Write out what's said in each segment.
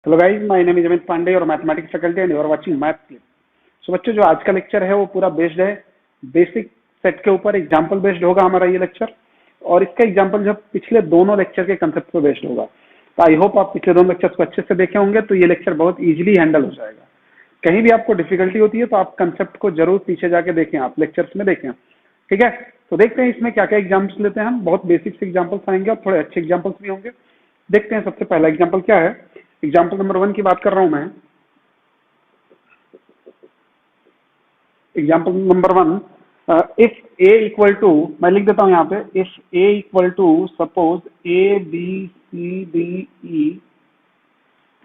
Hello guys, my name is Amit Pandey और mathematics faculty and you are watching Math Clip. So बच्चों, जो आज का लेक्चर है वो पूरा बेस्ड है बेसिक सेट के ऊपर। एग्जांपल बेस्ड होगा हमारा ये लेक्चर, और इसका एग्जांपल जो पिछले दोनों लेक्चर के कंसेप्ट पे बेस्ड होगा। तो आई होप आप पिछले दोनों लेक्चर्स को अच्छे से देखे होंगे, तो ये लेक्चर बहुत इजीली हैंडल हो जाएगा। कहीं भी आपको डिफिकल्टी होती है तो आप कंसेप्ट को जरूर पीछे जाके देखें, आप लेक्चर्स में देखें। ठीक है, तो देखते हैं इसमें क्या क्या एग्जाम्पल्स लेते हैं हम। बहुत बेसिक से एग्जाम्पल्स आएंगे और थोड़े अच्छे एग्जाम्पल्स भी होंगे। देखते हैं सबसे पहला एग्जाम्पल क्या है। एग्जाम्पल नंबर 1 की बात कर रहा हूं मैं। Example number 1, if A equal to, मैं लिख देता हूं यहाँ पे, if A equal to suppose A B C D E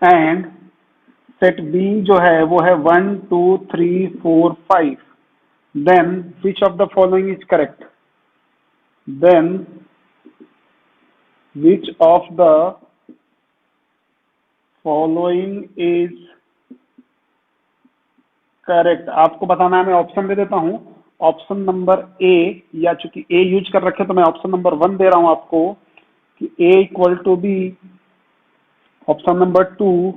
and set B जो है वो है 1 2 3 4 5, then which of the following is correct. Then which of the following is correct. आपको बताना है, मैं ऑप्शन दे देता हूं। ऑप्शन नंबर ए, या चूंकि ए यूज कर रखे तो मैं ऑप्शन नंबर 1 दे रहा हूं आपको कि A equal to B. Option number 2,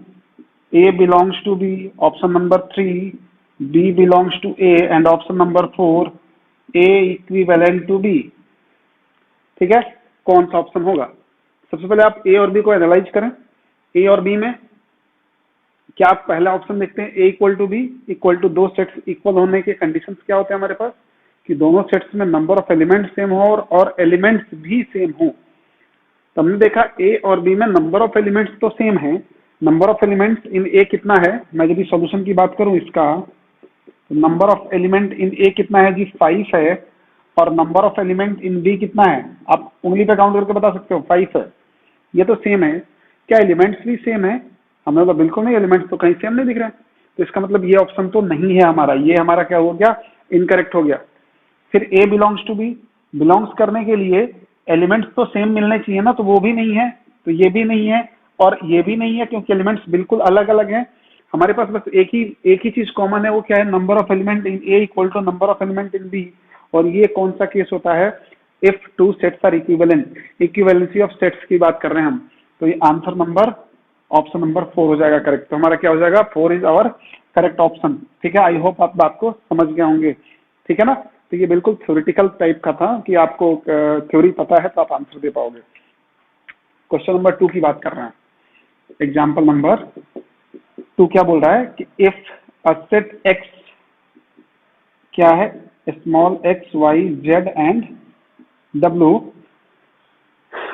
A belongs to B. Option number 3, B belongs to A. And option number 4, A equivalent to B. ठीक है, कौन सा ऑप्शन होगा? सबसे पहले आप ए और बी को एनालाइज करें। ए और बी में क्या आप पहला ऑप्शन देखते हैं, A equal to B equal to, दो सेट्स इक्वल होने के कंडीशंस क्या होते हैं हमारे पास, कि दोनों सेट्स में नंबर ऑफ एलिमेंट्स सेम हो और एलिमेंट्स भी सेम हो। तो हमने देखा ए और बी में नंबर ऑफ एलिमेंट्स तो सेम है। Number of elements in A कितना है? मैं यदि सॉल्यूशन की बात करूं इसका, तो number of element in A कितना है जी? 5 है। और number of element in B कितना है? आप उंगली पे काउंट करके बता सकते हो, 5 है। ये तो सेम है। क्या एलिमेंट्स भी सेम है? हमें तो बिल्कुल नहीं, एलिमेंट्स तो कहीं सेम नहीं दिख रहे हैं। तो इसका मतलब ये ऑप्शन तो नहीं है हमारा, ये हमारा क्या हो गया? इनकरेक्ट हो गया। फिर ए बिलोंग्स टू बी, बिलोंग्स करने के लिए एलिमेंट्स तो सेम मिलने चाहिए ना, तो वो भी नहीं है, तो ये भी नहीं है और ये भी नहीं है, क्योंकि एलिमेंट्स बिल्कुल अलग अलग हैं। हमारे पास बस एक ही चीज कॉमन है, वो क्या है? Number of element in A equal to number of element in B. और ये कौन सा केस होता है? If two sets are equivalent, equivalency of sets की बात कर रहे हैं हम। तो ये आंसर नंबर, ऑप्शन नंबर 4 हो जाएगा करेक्ट। तो हमारा क्या हो जाएगा? 4 इज आवर करेक्ट ऑप्शन। ठीक है, आई होप आप बात को समझ गए होंगे। ठीक है ना? तो ये बिल्कुल थ्योरेटिकल टाइप का था कि आपको थ्योरी पता है तो आप आंसर दे पाओगे। क्वेश्चन नंबर 2 की बात कर रहे हैं। एग्जाम्पल नंबर 2 क्या बोल रहा है कि इफ अ सेट एक्स, क्या है? Small X Y Z and W,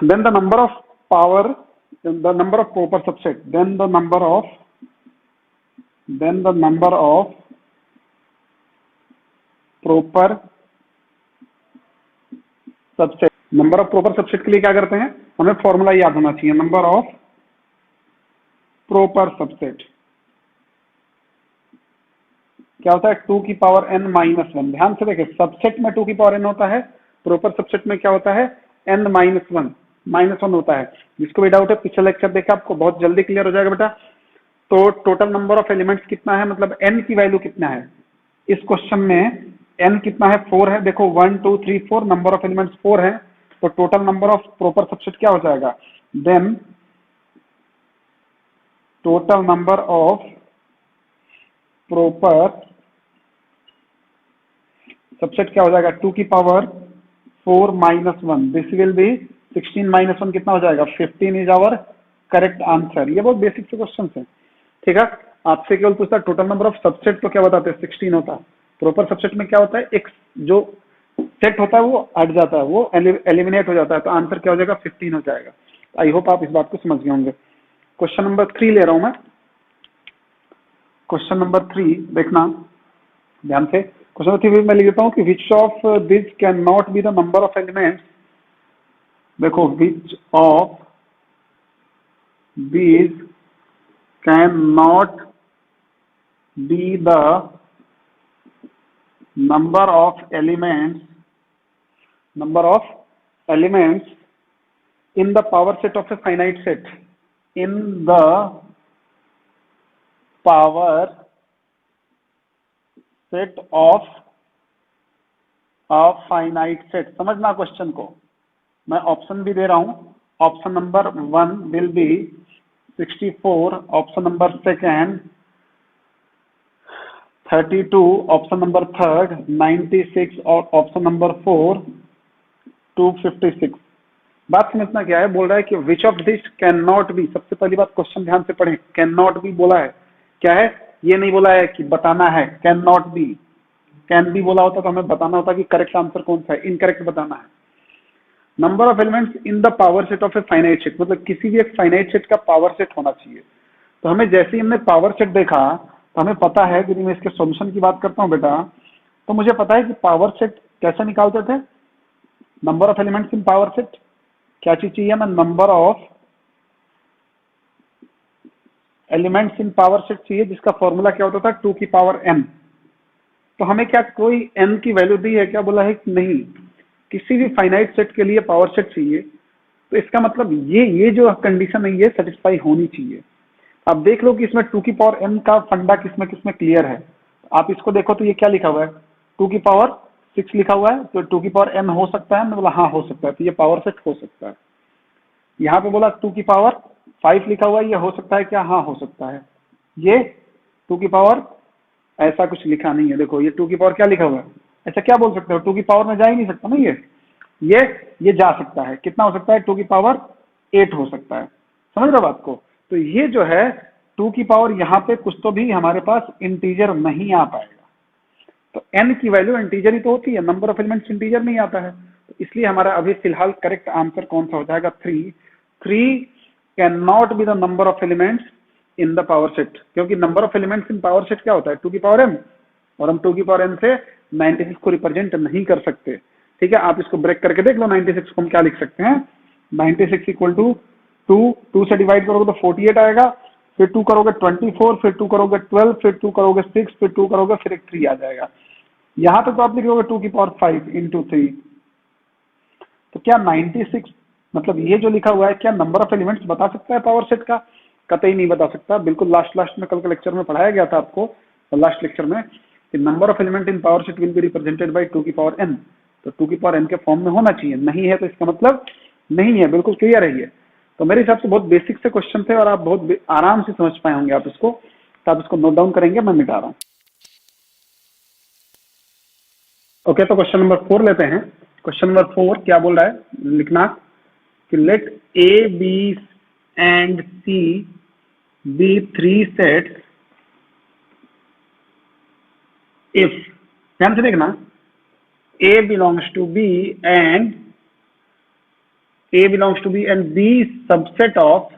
then the number of power, the number of proper subset, then the number of proper subset. Number of proper subset के लिए क्या करते हैं? हमें फॉर्मूला याद होना चाहिए, नंबर ऑफ प्रॉपर सबसेट क्या होता है? 2 की पावर n माइनस 1। ध्यान से देखें, सबसेट में 2 की पावर n होता है, प्रॉपर सबसेट में क्या होता है? n माइनस वन होता है। जिसको भी डाउट है पिछला लेक्चर देखा, आपको बहुत जल्दी क्लियर हो जाएगा बेटा। तो टोटल नंबर ऑफ एलिमेंट्स कितना है, मतलब n की वैल्यू कितना है? इस क्वेश्चन में n कितना है? 4 है। देखो 1 2 3 4, नंबर ऑफ एलिमेंट्स 4 है। तो total number of proper subset क्या हो जाएगा? Then total number of proper subset क्या हो जाएगा? 2 की power 4 minus 1, this will be 16 minus 1 कितना हो जाएगा? 15 इज आवर करेक्ट आंसर। ये बहुत बेसिक से क्वेश्चन है। ठीक है, आपसे केवल पूछता है टोटल नंबर ऑफ सबसेट, तो क्या बताते हैं? 16 होता है। प्रॉपर सबसेट में क्या होता है? एक जो सेट होता है वो हट जाता है, वो एलिमिनेट हो जाता है। तो आंसर क्या हो जाएगा? 15 हो जाएगा। आई होप आप इस बात को समझ गए होंगे। क्वेश्चन नंबर 3 ले रहा हूं मैं। क्वेश्चन नंबर 3 देखना ध्यान से। क्वेश्चन नंबर 3 मैं लिख देता हूं कि which of this can not be the number of elements. देखो, which of these cannot be the number of elements in the power set of a finite set, in the power set of a finite set। समझना question को, मैं option भी दे रहा हूं। Option number 1 will be 64 option number second, 32 option number third, 96 और option number four, 256। बात समझना क्या है, बोल रहा है कि which of this can not B. सबसे पहली बात क्वेश्चन ध्यान से पढ़ें, कैन नॉट बी बोला है, क्या है, ये नहीं बोला है कि बताना है, can not B. Can be बोला होता तो हमें बताना होता कि करेक्ट आंसर कौन सा है, इनकरेक्ट बताना है। Number of elements in the power set of a finite set, मतलब किसी भी एक फाइनाइट सेट का पावर सेट होना चाहिए। तो हमें जैसे ही हमने पावर सेट देखा तो हमें पता है, यदि मैं इसके सॉल्यूशन की बात करता हूं बेटा, तो मुझे पता है कि पावर सेट कैसे निकालते थे। Number of elements in power set क्या चीज चाहिए हमें, number of elements in power set चाहिए, जिसका फॉर्मूला क्या होता था, 2 की पावर n। तो हमें क्या कोई n की वैल्यू दी है क्या, बोला है कि नहीं, किसी भी फाइनाइट सेट के लिए पावर सेट चाहिए। तो इसका मतलब ये जो कंडीशन है ये सेटिस्फाई होनी चाहिए। अब देख लो कि इसमें 2 की पावर n का फंडा किसमें किसमें क्लियर है। आप इसको देखो तो ये क्या लिखा हुआ है, 2 की पावर 6 लिखा हुआ है, तो 2 की पावर n हो सकता है, मैं बोला हाँ हो सकता है, तो ये पावर सेट हो सकता है। यहाँ पे बोला 2 की पावर 5 लिखा हुआ है, ये हो सकता है क्या, हाँ हो सकता है। ये 2 की पावर ऐसा कुछ लिखा नहीं है, देखो ये 2 की पावर क्या लिखा हुआ है, ऐसा क्या बोल सकते हो, 2 की पावर में जा ही नहीं सकता ना, ये जा सकता है, कितना हो सकता है, 2 की पावर 8 हो सकता है। समझ रहे हो बात को। तो ये जो है 2 की पावर यहाँ पे कुछ तो भी हमारे पास इंटीजर नहीं आ पाएगा। तो n की वैल्यू इंटीजर ही तो होती है, नंबर ऑफ एलिमेंट्स इंटीजर नहीं आता है, तो इसलिए हमारा अभी फिलहाल करेक्ट आंसर कौन सा हो जाएगा, 3। 3 can not be the number of elements in the power set, क्योंकि number of elements in power set क्या होता है, 2 की पावर m, और हम 2 की पावर n से 96 को रिप्रेजेंट नहीं कर सकते। ठीक है, आप इसको ब्रेक करके देख लो, 96 को हम क्या लिख सकते हैं, 96 इक्वल टू 2 से डिवाइड करोगे तो 48 आएगा, फिर 2 करोगे 24, फिर 2 करोगे 12, फिर 2 करोगे 6, फिर 2 करोगे, फिर एक 3 आ जाएगा। यहां पे तो आप लिख लोगे 2 की पावर 5 इंटू 3। तो क्या 96 मतलब ये जो लिखा हुआ है क्या नंबर ऑफ एलिमेंट्स बता सकता है पावर सेट का, कतई नहीं बता सकता। बिल्कुल लास्ट में कल के लेक्चर में पढ़ाया गया था आपको, लास्ट लेक्चर में, कि number of element in power set will be represented by 2 की पावर n। तो 2 की पावर n के फॉर्म में होना चाहिए, नहीं है तो इसका मतलब नहीं है, बिल्कुल क्लियर है ये। तो मेरे हिसाब से बहुत बेसिक से क्वेश्चन थे और आप बहुत आराम से समझ पाए होंगे आप इसको, तो आप इसको नोट डाउन करेंगे, मैं मिटा रहा हूं। ओके, तो क्वेश्चन नंबर 4 लेते हैं। क्वेश्चन नंबर 4 क्या बोल रहा है, लिखना कि let A B and C be 3 sets if, ध्यान से देखना, A belongs to B and B subset of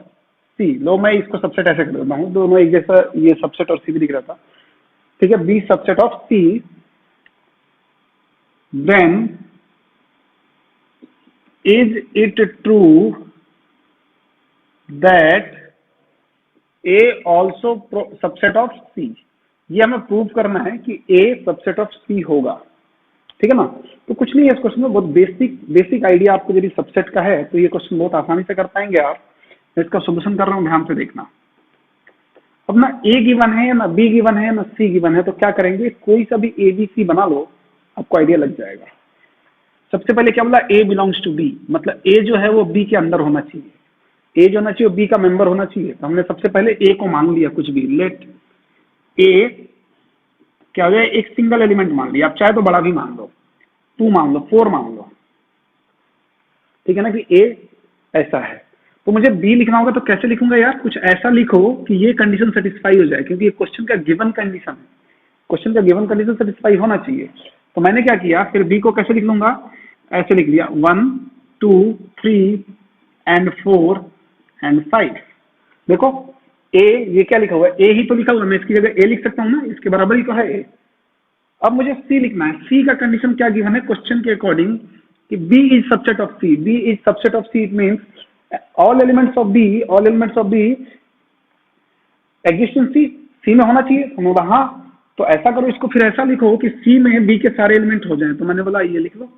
C। लो मैं इसको सबसेट ऐसे कर देता हूँ, दोनों एक जैसा, ये सबसेट और C भी दिख रहा था, ठीक है, B subset of C, then is it true that A also subset of C। ये हमें प्रूव करना है कि A सबसेट ऑफ C होगा, ठीक है ना। तो कुछ नहीं है इस क्वेश्चन में, बहुत बेसिक आइडिया आपको यदि सबसेट का है तो ये क्वेश्चन बहुत आसानी से कर पाएंगे आप। मैं इसका सोल्यूशन कर रहा हूं, ध्यान से देखना। अब ना A गिवन है, ना B गिवन है, ना C गिवन है, तो क्या करेंगे, कोई सा भी ABC बना लो, आपको आइडिया लग जाएगा। सबसे पहले क्या बोला, A बिलोंग्स टू B, मतलब A जो है वो B के अंदर होना चाहिए, A जो होना चाहिए B का मेंबर होना चाहिए। तो हमने सबसे पहले A को मान लिया, कुछ भी, लेट A क्या हो गया, एक सिंगल एलिमेंट मान लिया, आप चाहे तो बड़ा भी मान लो, 2 मान लो, 4 मान लो, ठीक है ना, कि A ऐसा है। तो मुझे B लिखना होगा, तो कैसे लिखूंगा यार, कुछ ऐसा लिखो कि ये कंडीशन सेटिस्फाई हो जाए, क्योंकि ये क्वेश्चन का गिवन कंडीशन है, क्वेश्चन का गिवन कंडीशन सेटिस्फाई होना चाहिए। तो मैंने क्या किया, फिर B को कैसे लिख लूंगा, ऐसे लिख दिया 1 2 3 एंड 4 एंड 5। देखो A, ये क्या लिखा हुआ है, A ही तो लिखा हुआ है, मैं इसकी जगह A लिख सकता हूँ ना, इसके बराबर ही तो है A। अब मुझे C लिखना है, C का कंडीशन क्या गिवन है क्वेश्चन के अकॉर्डिंग, कि B is subset of C। B is subset of C, it means all elements of B exist in C में होना चाहिए। तो बोला हाँ, तो ऐसा करो, इसको फिर ऐसा लिखो कि C में B के सारे एलिमेंट हो जाएं। तो मैंने बोला ये लिख लो,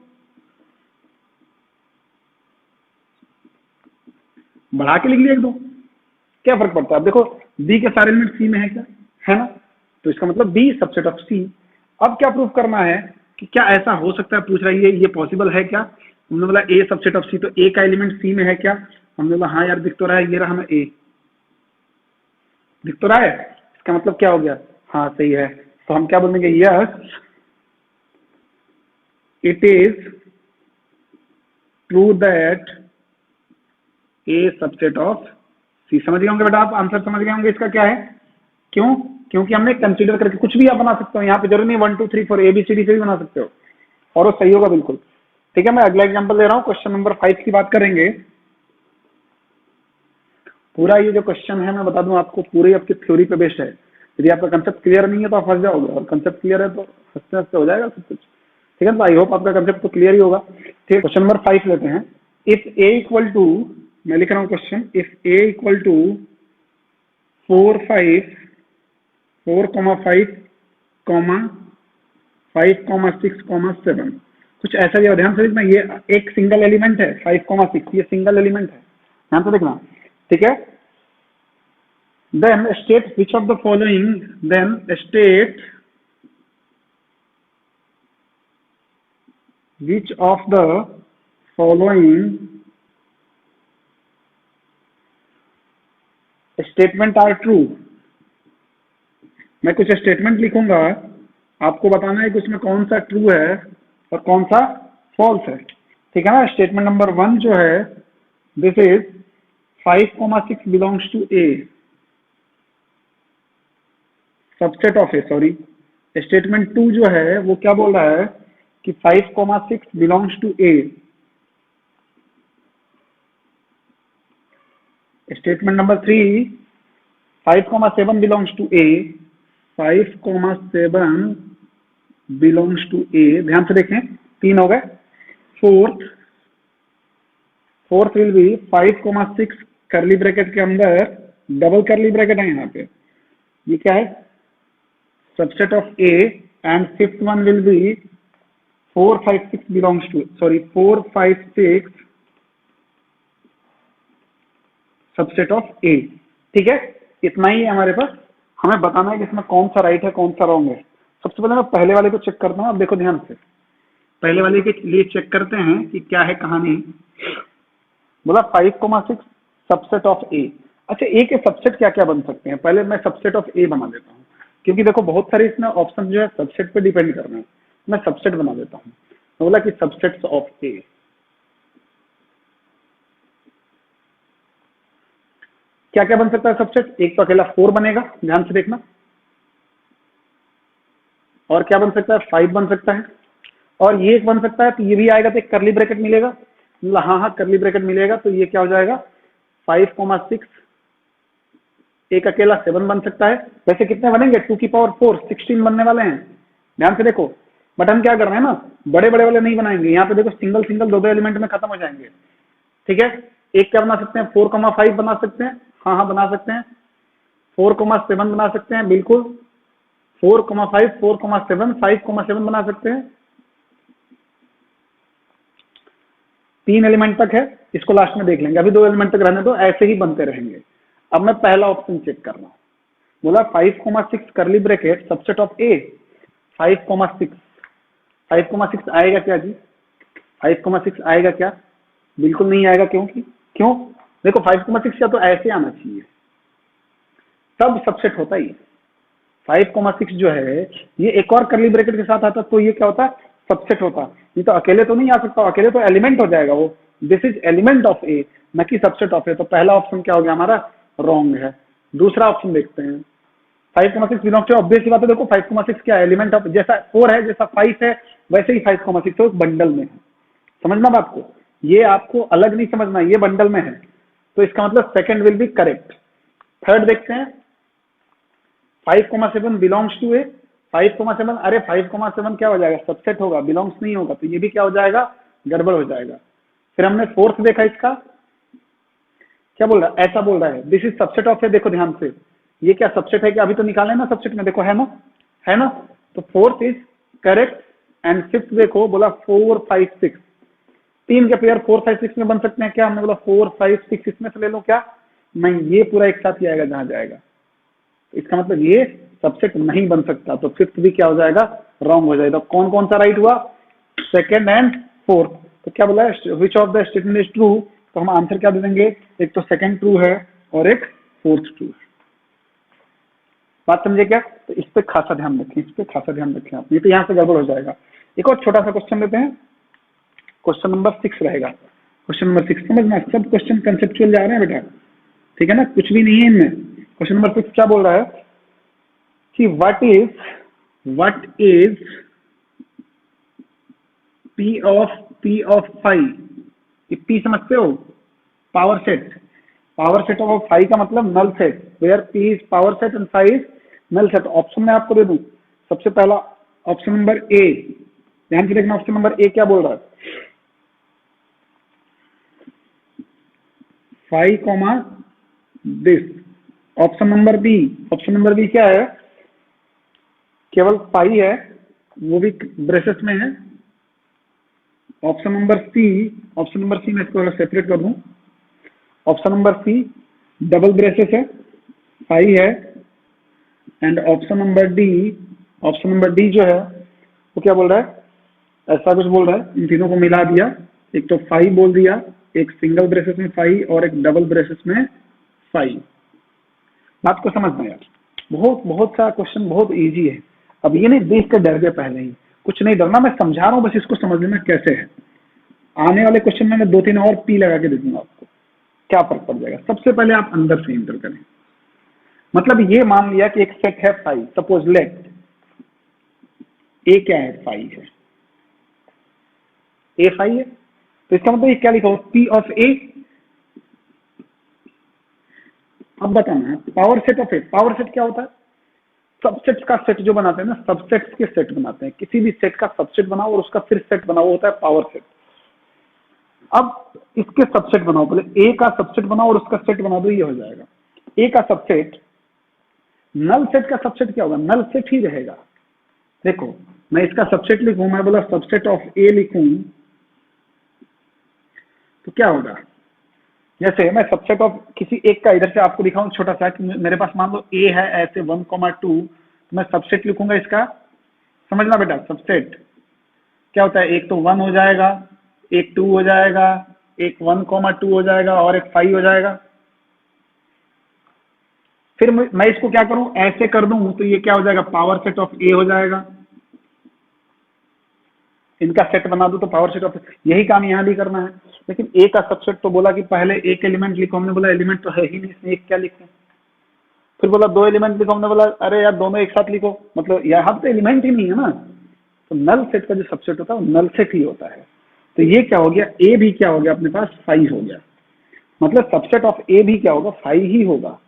बढ़ा के लिख लिया एक दो, क्या फर्क पड़ता है। अब देखो B के सारे एलिमेंट C में है क्या, है ना, तो इसका मतलब B सबसेट ऑफ C। अब क्या प्रूफ करना है कि क्या ऐसा हो सकता है, पूछ रही है ये पॉसिबल है क्या। हमने बोला A सबसेट ऑफ C, तो A का एलिमेंट C में है क्या, हमने बोला हाँ यार दिख तो रहा है, ये रहा हमें A। दिख तो रहा है, इसका मतलब क्या हो गया, हाँ सही है। तो हम क्या बोलेंगे, yes it is true that A subset of C. समझ गए होंगे बेटा आप, आंसर समझ गए होंगे इसका क्या है, क्यों, क्योंकि हमने कंसीडर करके कुछ भी आप बना सकते हो, यहाँ पे जरूरी नहीं 1 2 3 4 ABCD से भी बना सकते हो और वो सही होगा बिल्कुल। ठीक है, मैं अगला एग्जांपल दे रहा हूँ, क्वेश्चन नंबर 5 की बात करेंगे। पूरा ये जो क्वेश्चन है मैं बता दूं आपको, पूरी आपकी थ्योरी पे बेस्ड है। यदि आपका कंसेप्ट क्लियर नहीं है तो आप फंस जाओगे, और कंसेप्ट क्लियर है तो हंसते हंसते हो जाएगा सब कुछ। ठीक है, तो आई होप आपका कंसेप्ट तो क्लियर ही होगा। ठीक, क्वेश्चन नंबर 5 लेते हैं। इफ ए इक्वल टू, मैं लिख रहा हूँ question, if A equal to 4 5 4,5, 5,6,7, कुछ ऐसा दिया, ध्यान से देखना, ये एक सिंगल एलिमेंट है 5,6, ये सिंगल एलिमेंट है, ध्यान से देखना। ठीक है, then state which of the following, then state which of the following statement are true। मैं कुछ स्टेटमेंट लिखूंगा, आपको बताना है कि उसमें कौन सा ट्रू है और कौन सा फॉल्स है। ठीक है ना, स्टेटमेंट नंबर 1 जो है, this is 5,6 belongs to A, subset of A, sorry. Statement 2 जो है वो क्या बोल रहा है कि 5,6 belongs to A. Statement number 3, 5,7 belongs to A, 5,7 belongs to A, ध्यान से देखें, 3 हो गए। फोर्थ विल बी 5,6 करली ब्रैकेट के अंदर डबल करली ब्रैकेट है यहाँ पे, ये क्या है, subset of A. And fifth one will be 4 5 6 belongs to, sorry 4 5 6 subset of A. ठीक है, इतना ही है हमारे पास, हमें बताना है कि इसमें कौन सा राइट है कौन सा रॉन्ग है। सबसे पहले मैं पहले वाले को चेक करता हूँ, अब देखो ध्यान से, पहले वाले के लिए चेक करते हैं कि क्या है कहानी। बोला 5,6 सबसेट ऑफ ए। अच्छा, ए के सबसेट क्या क्या बन सकते हैं, पहले मैं सबसेट ऑफ ए बना देता हूँ, क्योंकि देखो बहुत सारे इसमें ऑप्शन जो है सबसेट पे डिपेंड कर रहे हैं, मैं सबसेट बना देता हूँ। तो बोला कि सबसेट्स ऑफ ए, क्या क्या बन सकता है सबसेट, एक तो अकेला 4 बनेगा, ध्यान से देखना, और क्या बन सकता है, 5 बन सकता है, और ये एक बन सकता है, तो ये भी आएगा तो एक करली ब्रैकेट मिलेगा, हाँ हाँ करली ब्रैकेट मिलेगा, तो ये क्या हो जाएगा 5,6, एक अकेला 7 बन सकता है। वैसे कितने बनेंगे, 2 की पावर 4, 16 बनने वाले हैं, ध्यान से देखो। बट हम क्या कर रहे हैं ना, बड़े बड़े वाले नहीं बनाएंगे, यहाँ पे देखो सिंगल सिंगल 2 एलिमेंट में खत्म हो जाएंगे। ठीक है, एक क्या बना सकते हैं, 4,5 बना सकते हैं, हाँ हाँ बना सकते हैं, 4,7 बना सकते हैं, बिल्कुल 4,5 4,7 5,7 बना सकते हैं। 3 एलिमेंट तक है, इसको लास्ट में देख लेंगे, अभी 2 एलिमेंट तक रहने दो, ऐसे ही बनते रहेंगे। अब मैं पहला ऑप्शन चेक कर रहा हूं, बोला 5,6 करली ब्रैकेट सबसेट ऑफ ए, 5,6 5,6 आएगा क्या जी, 5,6 आएगा क्या, बिल्कुल नहीं आएगा, क्योंकि क्यों, देखो 5,6 या तो ऐसे आना चाहिए, तब सबसेट होता ही। 5,6 जो है ये एक और करली ब्रैकेट के साथ आता तो ये क्या होता, सबसेट होता, ये तो अकेले तो नहीं आ सकता, अकेले तो एलिमेंट हो जाएगा वो, दिस इज एलिमेंट ऑफ ए, न कि सबसेट ऑफ ए। तो पहला ऑप्शन क्या हो गया हमारा, रॉन्ग है। दूसरा ऑप्शन देखते हैं, 5,6 बिलोंग टू, ऑब्वियस सी बात है, देखो 5,6 क्या एलिमेंट ऑफ, जैसा 4 है जैसा 5 है वैसे ही 5,6 तो बंडल में है, समझना बात को, ये आपको अलग नहीं समझना, ये बंडल में है, तो इसका मतलब second will be correct. Third देखते हैं, 5,7 बिलोंग्स टू ए, 5,7, अरे 5,7 क्या हो जाएगा, सबसेट होगा, बिलोंग्स नहीं होगा, तो ये भी क्या हो जाएगा, गड़बड़ हो जाएगा। फिर हमने फोर्थ देखा, इसका क्या बोल रहा है, ऐसा बोल रहा है, दिस इज सबसेट ऑफ ए, देखो ध्यान से, ये क्या सबसेट है क्या, अभी तो निकाले ना सबसेट में, देखो है ना, है ना, तो fourth is correct. And fifth देखो, बोला 4 5 6, 3 के पेयर 4 5 6 में बन सकते हैं क्या, हमने बोला 4 5 6 इसमें से ले लो क्या, नहीं, ये पूरा एक साथ ही आएगा जहां जाएगा, तो इसका मतलब ये सबसेट नहीं बन सकता, तो फिफ्थ भी क्या हो जाएगा, रॉन्ग हो जाएगा। कौन कौन सा राइट हुआ, सेकंड एंड फोर्थ। तो क्या बोला, विच of the statement is true, तो हम आंसर क्या दे देंगे, एक तो सेकंड ट्रू है और एक फोर्थ ट्रू है। बात समझे क्या? तो इस पे खासा ध्यान रखें, इस पे खासा ध्यान रखें आप, नहीं तो यहाँ से गड़बड़ हो जाएगा। एक और छोटा सा क्वेश्चन लेते हैं, क्वेश्चन नंबर 6 रहेगा। क्वेश्चन नंबर 6 समझना, सब क्वेश्चन कंसेप्चुअल जा रहे हैं बेटा, ठीक है ना, कुछ भी नहीं है इनमें। क्वेश्चन नंबर 6 क्या बोल रहा है कि what is P of phi. P समझते हो? Power set. Power set of phi का मतलब null set, where P is power set and phi is null set. Option मैं आपको दे दूं, सबसे पहला ऑप्शन नंबर ए, ध्यान से देखना, ऑप्शन नंबर ए क्या बोल रहा है, phi comma this. Option number B क्या है, केवल फाई है, वो भी ब्रेसेस में है। ऑप्शन नंबर सी मैं इसको सेपरेट कर दूं, option number C double braces है, फाई है, एंड ऑप्शन नंबर डी जो है वो क्या बोल रहा है, ऐसा कुछ बोल रहा है, इन तीनों को मिला दिया, एक तो फाई बोल दिया, एक सिंगल ब्रेसेस में फाई और एक डबल ब्रेसेस में फाई। बात को समझना यार, बहुत सा क्वेश्चन बहुत इजी है। अब ये नहीं देख कर डर गए पहले ही, कुछ नहीं डरना, मैं समझा रहा हूँ, बस इसको समझ लेना कैसे है। आने वाले क्वेश्चन में मैं 2-3 और पी लगा के दे दूंगा आपको, क्या फर्क पड़ जाएगा। सबसे पहले आप अंदर से इंटर करें, मतलब ये मान लिया कि एक सेट है फाई, सपोज लेट ए क्या है, फाई है, ए फाई है, तो इसका मतलब ये क्या लिखा हो, पी ऑफ ए। अब बताना, power set of A, power set क्या होता है, सबसेट्स का सेट जो बनाते हैं ना, सबसेट्स के सेट बनाते हैं, किसी भी सेट का सबसेट बनाओ और उसका फिर सेट बनाओ, होता है पावर सेट। अब इसके सबसेट बनाओ, पहले ए का सबसेट बनाओ और उसका सेट बना दो, ये हो जाएगा ए का सबसेट। नल सेट का सबसेट क्या होगा, नल सेट ही रहेगा। देखो मैं इसका सबसेट लिखूं, मैं बोला सबसेट ऑफ ए लिखूं तो क्या होगा, जैसे मैं सबसेट ऑफ किसी एक का इधर से आपको दिखाऊं छोटा सा, कि मेरे पास मान लो ए है ऐसे 1,2, तो मैं सबसेट लिखूंगा इसका, समझना बेटा, सबसेट क्या होता है, एक तो 1 हो जाएगा, एक 2 हो जाएगा, एक 1,2 हो जाएगा और एक 5 हो जाएगा। फिर मैं इसको क्या करूं, ऐसे कर दूं तो ये क्या हो जाएगा, पावर सेट ऑफ ए हो जाएगा। इनका सेट बना दूं तो पावर सेट ऑफ, यही काम यहां भी करना है। लेकिन ए का सबसेट तो बोला कि पहले एक एलिमेंट लिखो, हमने बोला एलिमेंट तो है ही नहीं इसमें, एक क्या लिखें। फिर बोला 2 एलिमेंट लिखो, हमने बोला अरे यार दोनों एक साथ लिखो, मतलब यहाँ तो एलिमेंट ही नहीं है ना। तो नल सेट का जो सबसेट होता है वो नल सेट ही होता है। तो ये क्या हो गया, ए भी क्या हो गया अपने पास, 5 हो गया, मतलब सबसेट ऑफ ए भी क्या होगा, 5 ही होगा।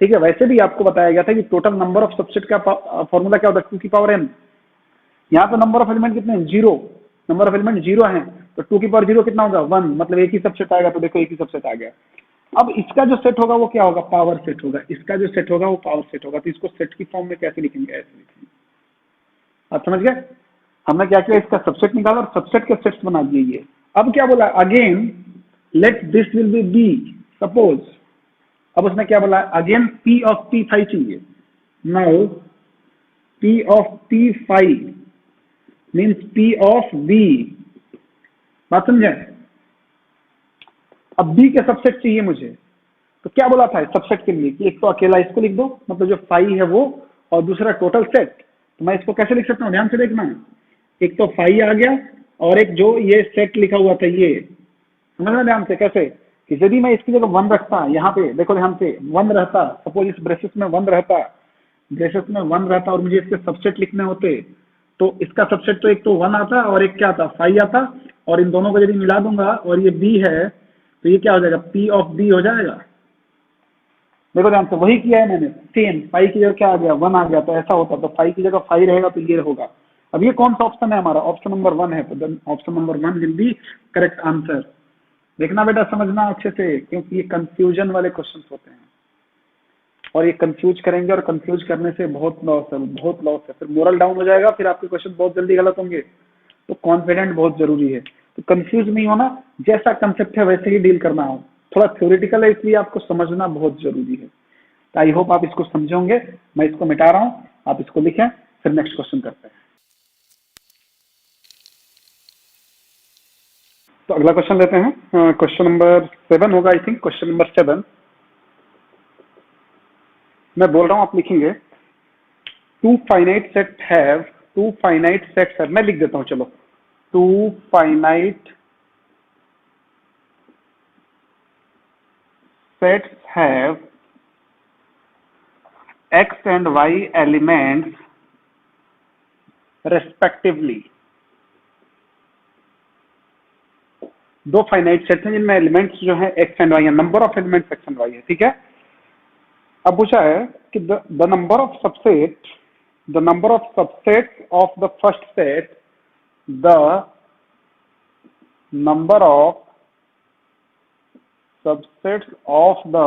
ठीक है, वैसे भी आपको बताया गया था कि टोटल नंबर ऑफ सबसेट का फॉर्मूला क्या होता है, 2 की पावर n। यहाँ तो नंबर ऑफ एलिमेंट कितने हैं, 0, नंबर ऑफ एलिमेंट 0 है, तो 2 की पावर 0 कितना होगा, 1, मतलब एक ही सबसेट आएगा। तो देखो एक ही सबसेट आ गया। अब इसका जो सेट होगा वो क्या होगा, पावर सेट होगा, इसका जो सेट होगा वो पावर सेट होगा। तो इसको सेट की फॉर्म में कैसे लिखेंगे, ऐसे लिखेंगे। आप समझ गए, हमने क्या किया, इसका सबसेट निकाला और सबसेट के सेट्स बना दिए ये। अब क्या बोला, again let this will be B, suppose. अब उसने क्या बोला, अगेन P ऑफ P5 चाहिए। Now P of P5 means P of B। बात समझे, अब B के सबसेट चाहिए मुझे, तो क्या बोला था सबसेट के लिए कि एक तो अकेला इसको लिख दो, मतलब जो 5 है वो, और दूसरा टोटल सेट। तो मैं इसको कैसे लिख सकता हूँ, ध्यान से देखना, एक तो 5 आ गया और एक जो ये सेट लिखा हुआ था ये, समझना ध्यान से कैसे, कि यदि मैं इसकी जगह 1 रखता, यहाँ पे देखो ध्यान से 1 रहता, सपोज इस ब्रेसेस में 1 रहता, ब्रेसेस में 1 रहता और मुझे इसके सबसेट लिखने होते, तो इसका सबसेट तो एक तो 1 आता और एक क्या आता, 5 आता, और इन दोनों को यदि मिला दूंगा और ये B है तो ये क्या हो जाएगा, P ऑफ B हो जाएगा। देखो ध्यान से, वही किया है मैंने, सेम 5 की जगह क्या आ गया, 1 आ गया, तो ऐसा होता, तो 5 की जगह 5 रहेगा तो ये होगा। अब ये कौन सा ऑप्शन है हमारा, ऑप्शन नंबर 1 है, तो option number 1 will be correct answer. देखना बेटा, समझना अच्छे से, क्योंकि ये कंफ्यूजन वाले क्वेश्चन होते हैं और ये कंफ्यूज करेंगे, और कंफ्यूज करने से बहुत लॉस है, फिर मोरल डाउन हो जाएगा, फिर आपके क्वेश्चन बहुत जल्दी गलत होंगे। तो कॉन्फिडेंट बहुत जरूरी है, तो कंफ्यूज नहीं होना, जैसा कंसेप्ट है वैसे ही डील करना हो। थोड़ा थ्योरेटिकल है इसलिए आपको समझना बहुत जरूरी है। तो आई होप आप इसको समझोगे। मैं इसको मिटा रहा हूँ, आप इसको लिखें, फिर नेक्स्ट क्वेश्चन करते हैं। तो अगला क्वेश्चन लेते हैं, क्वेश्चन नंबर 7 होगा आई थिंक, क्वेश्चन नंबर 7 मैं बोल रहा हूं, आप लिखेंगे। Two finite set have, two finite sets है, मैं लिख देता हूं चलो, two finite sets have x and y elements respectively। दो फाइनाइट सेट्स हैं जिनमें एलिमेंट्स जो है x एंड y है, number of elements x and y है, ठीक है। अब पूछा है कि the number of subset, the number of subsets of the first set, the number of subsets of the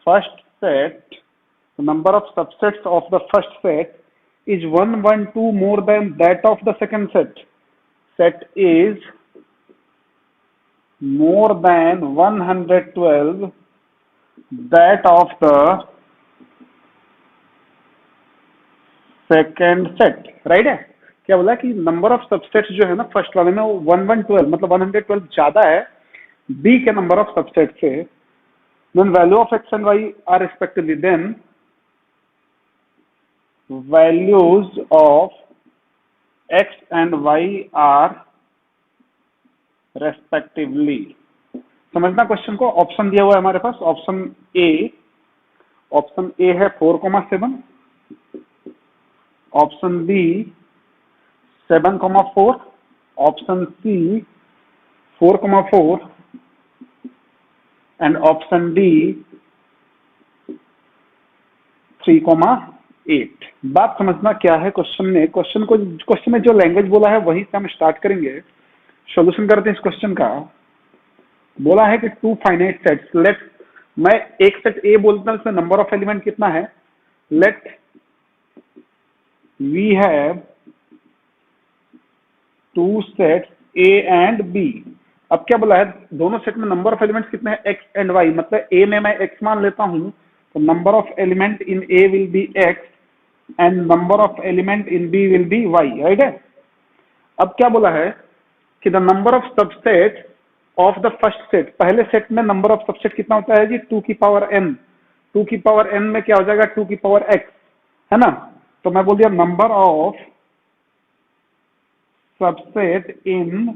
first set, the number of subsets of the first set is 112 more than that of the second set. Set is more than 112 that of the second set, right है। क्या बोला कि number of subsets जो है ना first वाले में वो 112 मतलब 112 ज्यादा है बी के नंबर ऑफ सबसेट से। Then value of x and y are respectively, then values of x and y are respectively। समझना क्वेश्चन को। ऑप्शन दिया हुआ है हमारे पास, ऑप्शन ए है 4,7, option B 7,4, option C 4,4 and option D 3,8। बात समझना क्या है क्वेश्चन में, क्वेश्चन में जो लैंग्वेज बोला है वही से हम स्टार्ट करेंगे, सॉल्यूशन करते हैं इस क्वेश्चन का। बोला है कि टू फाइनाइट सेट्स, लेट मैं एक सेट ए बोलता हूं, इसमें नंबर ऑफ एलिमेंट कितना है, let we have two sets A and B. अब क्या बोला है, दोनों सेट में नंबर ऑफ एलिमेंट्स कितने हैं x एंड y, मतलब a में मैं x मान लेता हूं तो number of element in a will be x and number of element in b will be y, right है। अब क्या बोला है कि the number of subset of the first set, पहले सेट में नंबर ऑफ सबसेट कितना होता है जी 2 की पावर n, 2 की पावर n में क्या हो जाएगा 2 की पावर x, है ना। तो मैं बोल दिया number of subset in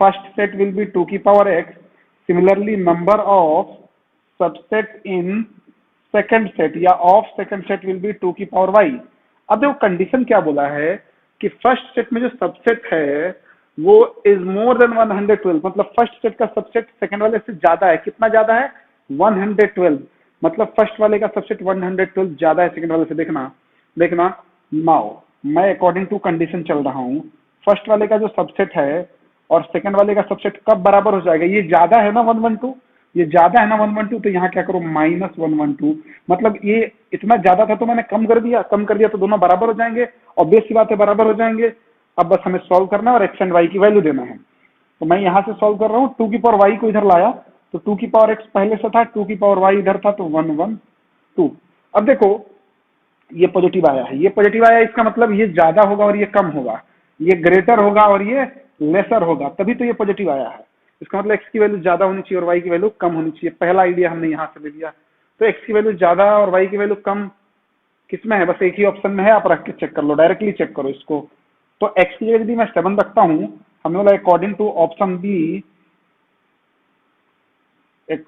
first set will be 2 की power x, similarly number of subset in second set या of second set will be 2 की power y। अब देखो कंडीशन क्या बोला है कि फर्स्ट सेट में जो सबसेट है वो इज मोर देन 112, मतलब फर्स्ट सेट का सबसेट सेकंड वाले से ज्यादा है, कितना ज्यादा है 112, मतलब फर्स्ट वाले का सबसेट 112 ज्यादा है सेकंड वाले से। देखना नाउ मैं अकॉर्डिंग टू कंडीशन चल रहा हूँ, फर्स्ट वाले का जो सबसेट है और सेकंड वाले का सबसेट कब बराबर हो जाएगा, ये ज्यादा है ना 112, ये ज्यादा है ना 112, तो यहाँ क्या करो -112, मतलब ये इतना ज्यादा था तो मैंने कम कर दिया तो दोनों बराबर हो जाएंगे, और बेस की बात है बराबर हो जाएंगे। अब बस हमें सॉल्व करना है और एक्स एंड वाई की वैल्यू देना है। तो मैं यहाँ से सॉल्व कर रहा हूँ, 2 की पावर वाई को इधर लाया तो 2 की पावर एक्स पहले से था, 2 की पावर वाई इधर था तो 112। अब देखो ये पॉजिटिव आया है, ये पॉजिटिव आया, इसका मतलब ये ज्यादा होगा और ये कम होगा, ये ग्रेटर होगा और ये लेसर होगा, तभी तो ये पॉजिटिव आया है। इसका मतलब एक्स की वैल्यू ज्यादा होनी चाहिए और वाई की वैल्यू कम होनी चाहिए। पहला आइडिया हमने यहाँ से ले लिया, तो एक्स की वैल्यू ज्यादा और वाई की वैल्यू कम किसमें है, बस एक ही ऑप्शन में है, आप रख के चेक कर लो, डायरेक्टली चेक करो इसको। तो एक्स की जगह यदि मैं 7 रखता हूँ, हमने बोला according to option B, X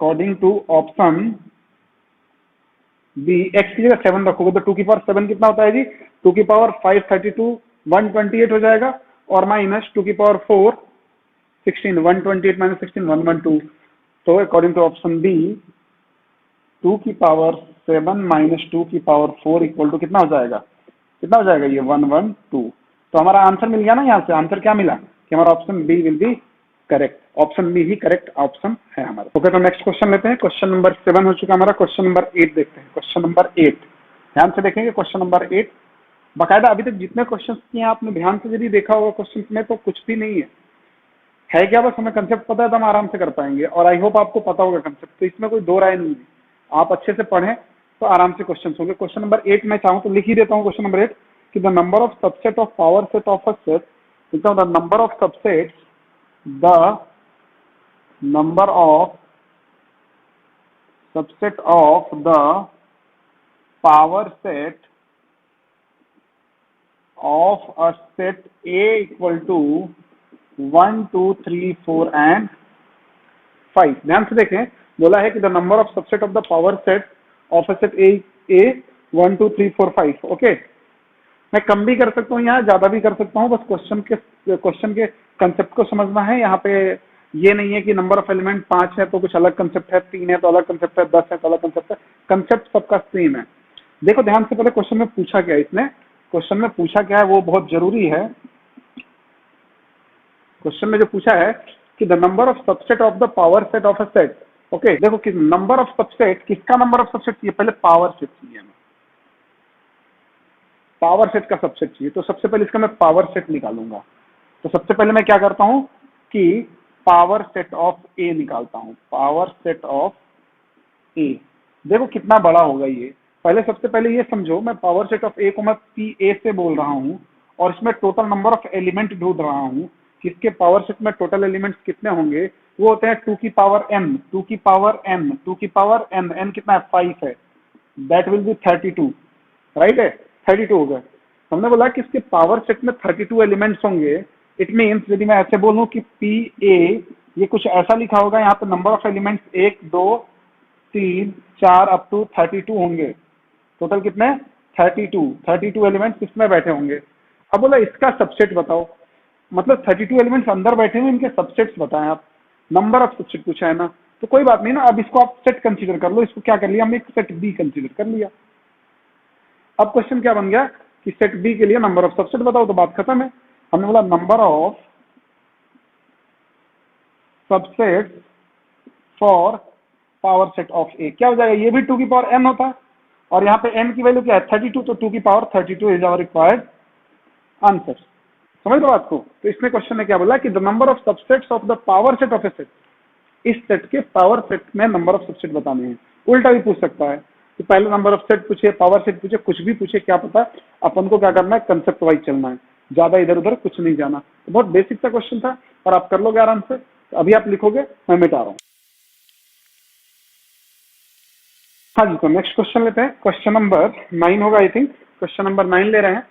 की जगह 7 रखोगे तो 2 की पावर 7 कितना होता है जी 2 की पावर 532 128 हो जाएगा, और माइनस 2 की पावर 4 16, 128 माइनस 16 112। तो अकॉर्डिंग टू ऑप्शन बी 2 की पावर 7 माइनस 2 की पावर 4 इक्वल टू कितना हो जाएगा ये 112। तो हमारा आंसर मिल गया ना, यहाँ से आंसर क्या मिला कि हमारा option B will be correct, option B ही करेक्ट ऑप्शन है हमारा। ओके, तो नेक्स्ट क्वेश्चन लेते हैं। क्वेश्चन नंबर 7 हो चुका हमारा, क्वेश्चन नंबर 8 देखते हैं। क्वेश्चन नंबर 8 ध्यान से देखेंगे, क्वेश्चन नंबर 8 बाकायदा अभी तक जितने क्वेश्चन किए आपने ध्यान से यदि देखा होगा क्वेश्चन में तो कुछ भी नहीं है क्या, बस हमें कंसेप्ट पता है तो हम आराम से कर पाएंगे, और आई होप आपको पता होगा कंसेप्ट, तो इसमें कोई दो राय नहीं है, आप अच्छे से पढ़ें तो आराम से क्वेश्चन होंगे। क्वेश्चन नंबर 8 मैं चाहूँ तो लिख ही देता हूँ। क्वेश्चन नंबर 8 कि the number of subset of power set of a set, the number of subsets, the number of subset of the power set of a set A equal to 1 2 3 4 and 5। ध्यान से देखें, बोला है कि the number of subset of the power set of a set A 1 2 3 4 5। Okay, मैं कम भी कर सकता हूँ, यहाँ ज्यादा भी कर सकता हूँ, बस क्वेश्चन के कंसेप्ट को समझना है। यहाँ पे ये नहीं है कि नंबर ऑफ एलिमेंट 5 है तो कुछ अलग कंसेप्ट है, 3 है तो अलग कंसेप्ट है, 10 है तो अलग कंसेप्ट है। कंसेप्ट सबका सेम है। देखो ध्यान से, पहले क्वेश्चन में पूछा क्या है, इसने क्वेश्चन में पूछा क्या है वो बहुत जरूरी है। क्वेश्चन में जो पूछा है कि the number of subset of the power set of a set. Okay, देखो कि नंबर ऑफ सबसेट, किसका नंबर ऑफ सबसेट चाहिए, पहले पावर सेट चाहिए हमें, पावर सेट का सबसेट चाहिए। तो सबसे पहले इसका मैं पावर सेट निकालूंगा। तो सबसे पहले मैं क्या करता हूं कि पावर सेट ऑफ ए निकालता हूं, पावर सेट ऑफ ए। देखो कितना बड़ा होगा ये। पहले सबसे पहले ये समझो, मैं पावर सेट ऑफ ए को मैं पी ए से बोल रहा हूं और इसमें टोटल नंबर ऑफ एलिमेंट ढूंढ रहा हूं। किसके पावर सेट में टोटल एलिमेंट्स कितने होंगे, वो होते हैं 2 की पावर n, 2 की पावर n, 2 की पावर n, n कितना है 5 है, दैट विल बी 32, राइट है 32 होगा। हमने बोला कि इसके पावर सेट में 32 एलिमेंट्स होंगे। इट मीन्स यदि मैं ऐसे बोलूं कि पी ए, ये कुछ ऐसा लिखा होगा, यहाँ पे number of elements 1 2 3 4 up to 32 होंगे। टोटल कितने 32 एलिमेंट्स इसमें बैठे होंगे। अब बोला इसका सबसेट बताओ, मतलब 32 एलिमेंट्स अंदर बैठे हुए, इनके सबसेट्स बताएं आप। नंबर ऑफ सबसेट पूछा है ना, तो कोई बात नहीं ना, अब इसको आप सेट कंसीडर कर लो। इसको क्या कर लिया हमने, एक सेट बी कंसीडर कर लिया। अब क्वेश्चन क्या बन गया कि सेट बी के लिए नंबर ऑफ सबसेट बताओ, तो बात खत्म है। हमने बोला number of subset for power set of A, क्या हो जाएगा, ये भी 2 की पावर n होता है और यहाँ पे n की वैल्यू क्या है 32, तो 2 की power 32 is our required answer. समझ लो बात को। तो इसमें क्वेश्चन ने क्या बोला कि the number of subsets of the power set of A set, इस सेट के पावर सेट में नंबर ऑफ सबसेट बताने हैं। उल्टा भी पूछ सकता है कि पहले नंबर ऑफ सेट पूछे, पावर सेट पूछे, कुछ भी पूछे, क्या पता। अपन को क्या करना है, कंसेप्ट वाइज चलना है, ज्यादा इधर उधर कुछ नहीं जाना। तो बहुत बेसिक सा क्वेश्चन था और आप कर लोगे आराम से। तो अभी आप लिखोगे, मैं मिटा रहा हूँ। हाँ जी, तो नेक्स्ट क्वेश्चन लेते हैं। क्वेश्चन नंबर 9 होगा आई थिंक। क्वेश्चन नंबर 9 ले रहे हैं,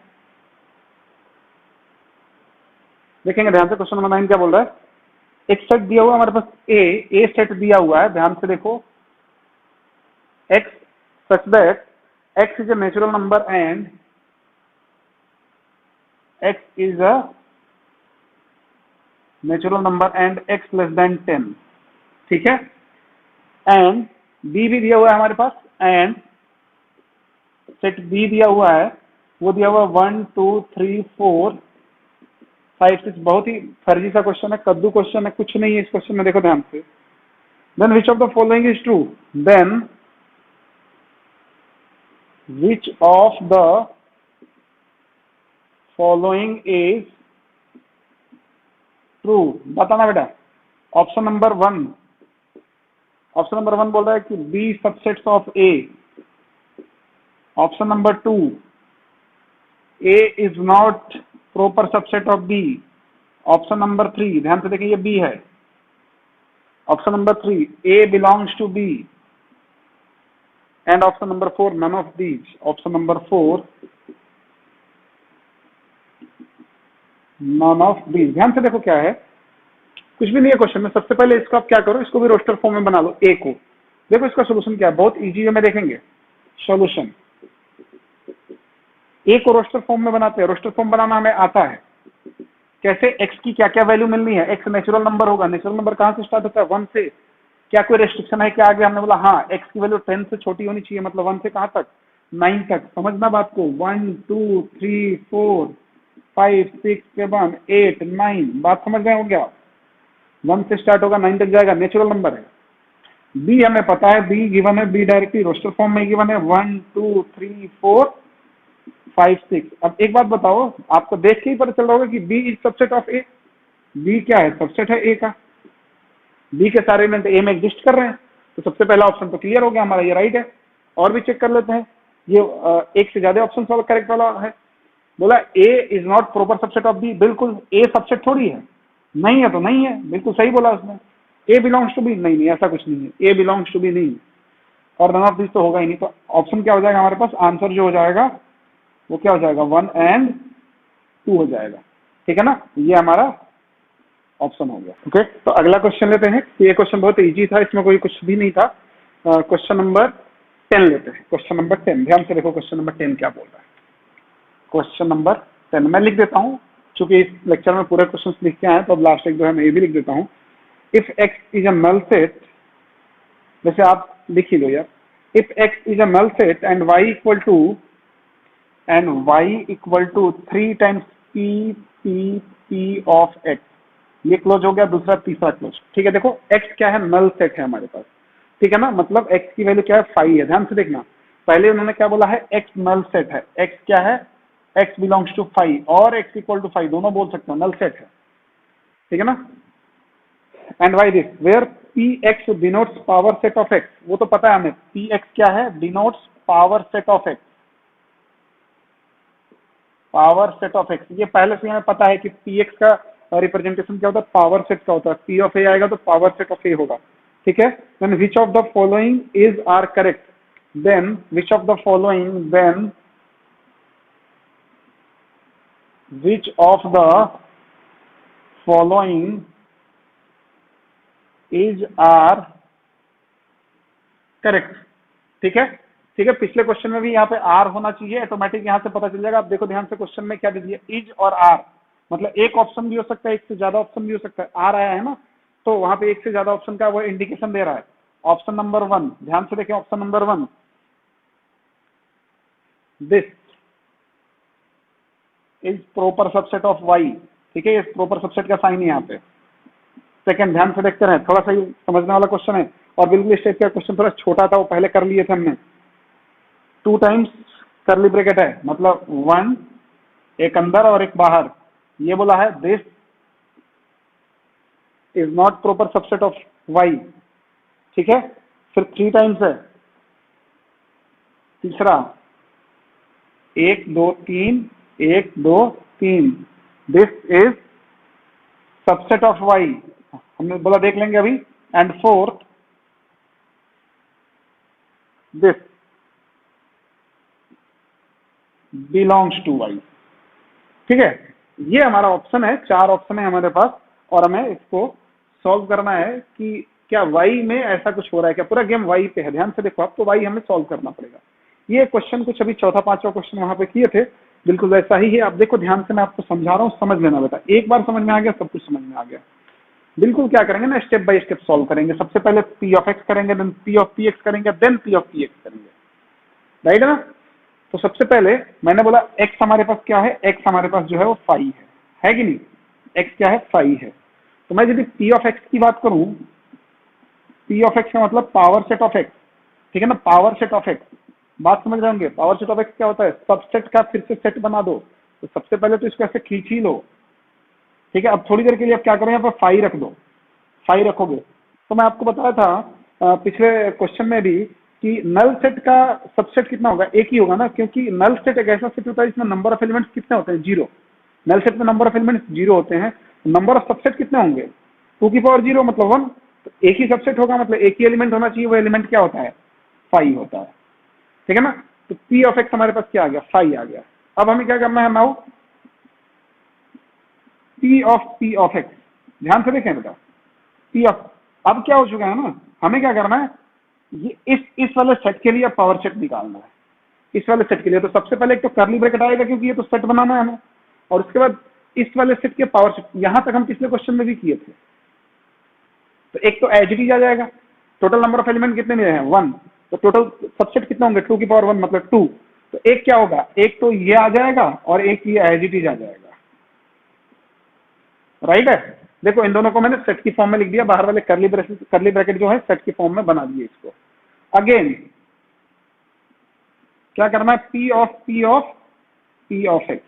देखेंगे ध्यान से। क्वेश्चन नंबर 9 क्या बोल रहा है, एक सेट दिया हुआ हमारे पास ए सेट दिया हुआ है। ध्यान से देखो, x such that x is a natural number and x is a natural number and x less than 10, ठीक है। एंड b भी दिया हुआ है हमारे पास, एंड सेट b दिया हुआ है, वो दिया हुआ 1 2 3 4 5 6। बहुत ही फर्जी सा क्वेश्चन है, कद्दू क्वेश्चन है, कुछ नहीं है इस क्वेश्चन में। देखो ध्यान से, then which of the following is true, then which of the following is true, बताना बेटा। ऑप्शन नंबर 1, ऑप्शन नंबर 1 बोल रहा है कि B सबसेट्स ऑफ A। ऑप्शन number 2, A is not proper subset of B। Option number 3, ध्यान से देखिए ये B है। Option number 3, A belongs to B। And option number 4, none of these. Option number 4, none of these. ध्यान से देखो क्या है, कुछ भी नहीं है क्वेश्चन में। सबसे पहले इसको आप क्या करो, इसको भी रोस्टर फॉर्म में बना लो ए को। देखो इसका सोल्यूशन क्या है, बहुत इजी वे में देखेंगे सोल्यूशन। ए को रोस्टर फॉर्म में बनाते हैं, रोस्टर फॉर्म बनाना हमें आता है। कैसे, एक्स की क्या क्या वैल्यू मिलनी है। एक्स नेचुरल नंबर होगा, नेचुरल नंबर कहाँ से स्टार्ट होता है 1 से। क्या कोई रेस्ट्रिक्शन है क्या आगे, हमने बोला हाँ x की वैल्यू 10 से छोटी होनी चाहिए, मतलब 1 से कहाँ तक 9 तक। समझना बात को, 1 2 3 4 5 6 7 8 9, बात समझ गए हो क्या। 1 से स्टार्ट होगा 9 तक जाएगा, नेचुरल नंबर है। बी हमें पता है, बी गिवन है, बी डायरेक्टली रोस्टर फॉर्म में गिवन है 1 2 3 4 5 6। अब एक बात बताओ, आपको देख के ही पता चल रहा होगा कि B is subset of A. B क्या है, सबसेट है ए का। बी के सारे एलिमेंट ए में एग्जिस्ट कर रहे हैं, तो सबसे पहला ऑप्शन तो क्लियर हो गया हमारा, ये राइट है। और भी चेक कर लेते हैं, ये एक से ज्यादा ऑप्शन वाला करेक्ट वाला है। बोला A is not proper subset of B, बिल्कुल ए सबसेट थोड़ी है, नहीं है तो नहीं है, बिल्कुल सही बोला उसने। ए बिलोंग्स टू बी, नहीं नहीं ऐसा कुछ नहीं है, ए बिलोंग्स टू बी नहीं है। और नन ऑफ दिस तो होगा ही नहीं, तो ऑप्शन क्या हो जाएगा हमारे पास, आंसर जो हो जाएगा वो क्या हो जाएगा, 1 एंड 2 हो जाएगा। ठीक है ना, ये हमारा ऑप्शन हो गया। ओके, तो अगला क्वेश्चन लेते हैं। ये क्वेश्चन बहुत इजी था, इसमें कोई कुछ भी नहीं था। क्वेश्चन नंबर 10 लेते हैं। क्वेश्चन नंबर 10, ध्यान से देखो क्वेश्चन नंबर 10 क्या बोल रहा है। क्वेश्चन नंबर 10 मैं लिख देता हूँ, चूंकि इस लेक्चर में पूरे क्वेश्चन लिख के आए तो अब लास्ट एक जो है मैं ये भी लिख देता हूँ। If X is a null set, वैसे आप लिख ही लो यार, if X is a null set and Y equal to 3 times P of X, ये क्लोज हो गया। दूसरा तीसरा क्लोज, ठीक है। देखो x क्या है, नल सेट है हमारे पास, ठीक है ना, मतलब x की वैल्यू क्या है, 5 है। ध्यान से देखना, पहले उन्होंने क्या बोला है, x नल सेट है। x क्या है, x बिलोंग्स टू 5 और x इक्वल टू 5 दोनों बोल सकते हो, नल सेट है, ठीक है ना। And Y this where px denotes power set of x, वो तो पता है हमें, px क्या है, denotes power set of x, power set of x। ये पहले से हमें पता है कि px का रिप्रेजेंटेशन क्या होता है, पावर सेट का होता है। p ऑफ a आएगा तो पावर सेट ऑफ a होगा, ठीक है। Then which of the following is are correct, then which of the following, then which of the following is are correct, ठीक है। ठीक है, पिछले क्वेश्चन में भी यहाँ पे आर होना चाहिए, ऑटोमेटिक यहाँ से पता चल जाएगा। आप देखो ध्यान से, क्वेश्चन में क्या दे दिया, इज और आर, मतलब एक ऑप्शन भी हो सकता है, एक से ज्यादा ऑप्शन भी हो सकता है। आर आया है ना, तो वहां पे एक से ज्यादा ऑप्शन का वो इंडिकेशन दे रहा है। ऑप्शन नंबर 1, ध्यान से देखें, option number 1, this is proper subset of Y, ठीक है, ये प्रोपर सबसेट का साइन है यहाँ पे। सेकंड, ध्यान से देखते रहे, थोड़ा सा ही समझने वाला क्वेश्चन है, और बिल्कुल इस टाइप का क्वेश्चन थोड़ा छोटा था, वो पहले कर लिए थे हमने। 2 टाइम्स करली ब्रैकेट है, मतलब 1 एक अंदर और एक बाहर, ये बोला है this is not proper subset of Y, ठीक है। फिर 3 टाइम्स है, तीसरा 1 2 3, 1 2 3, this is subset of Y, हमने बोला देख लेंगे अभी। And fourth, this belongs to Y, ठीक है। ये हमारा ऑप्शन है, 4 ऑप्शन है हमारे पास, और हमें इसको सॉल्व करना है कि क्या वाई में ऐसा कुछ हो रहा है क्या। पूरा गेम वाई पे है, ध्यान से देखो आप, तो वाई हमें सॉल्व करना पड़ेगा। ये क्वेश्चन कुछ अभी चौथा पांचवा क्वेश्चन वहां पे किए थे, बिल्कुल वैसा ही है। आप देखो ध्यान से, मैं आपको समझा रहा हूँ, समझ लेना बेटा, एक बार समझ में आ गया सब कुछ समझ में आ गया। बिल्कुल क्या करेंगे ना, स्टेप बाय स्टेप सॉल्व करेंगे। सबसे पहले पी ऑफ एक्स करेंगे, then P of P x करेंगे, then P of P x करेंगे, राइट है ना। तो सबसे पहले मैंने बोला x हमारे पास क्या है, x हमारे पास जो है वो 5 है कि नहीं, x क्या है, 5 है। तो मैं यदि p ऑफ x की बात करूं, p ऑफ x का मतलब पावर सेट ऑफ x, ठीक है ना, पावर सेट ऑफ x, बात समझ रहे होंगे। पावर सेट ऑफ x क्या होता है, सबसेट का फिर से सेट बना दो। तो सबसे पहले तो इसको ऐसे खींच ही लो, ठीक है। अब थोड़ी देर के लिए आप क्या करो, यहाँ पर 5 रख दो, 5 रखोगे तो मैं आपको बताया था पिछले क्वेश्चन में भी कि नल सेट का सबसेट कितना होगा, एक ही होगा ना, क्योंकि नल सेट एक ऐसा सेट होता है जिसमें नंबर ऑफ एलिमेंट्स कितने होते हैं, 0। नल सेट में नंबर ऑफ एलिमेंट्स 0 होते हैं। नंबर ऑफ सबसेट कितने होंगे, 2 की पावर 0 मतलब 1। तो एक ही सबसेट होगा, मतलब एक ही एलिमेंट होना चाहिए, वो एलिमेंट क्या होता है, 5 होता है, ठीक है ना। तो पी ऑफ एक्स हमारे पास क्या आ गया, 5 आ गया। अब हमें क्या करना है नाउ, पी ऑफ एक्स, ध्यान से देखें बेटा, पी ऑफ, अब क्या हो चुका है ना, हमें क्या करना है, ये इस वाले सेट के लिए पावर सेट निकालना है। इस वाले सेट के लिए तो सबसे पहले एक तो करली ब्रैकेट आएगा, क्योंकि ये तो सेट बनाना है हमें, और उसके बाद इस वाले सेट के पावर सेट, यहां तक हम पिछले क्वेश्चन में भी किए थे। तो एक तो एज इट इज आ जाएगा, टोटल नंबर ऑफ एलिमेंट कितने मिले हैं, 1, तो टोटल सबसेट कितने होंगे, 2 की पावर 1 मतलब 2। तो एक क्या होगा, एक तो ये आ जाएगा और एक ये एज इट इज आ जाएगा, राइट है। देखो इन दोनों को मैंने सेट की फॉर्म में लिख दिया, बाहर वाले करली ब्रैकेट जो है सेट की फॉर्म में बना दिए इसको। अगेन क्या करना है, पी ऑफ एक्स,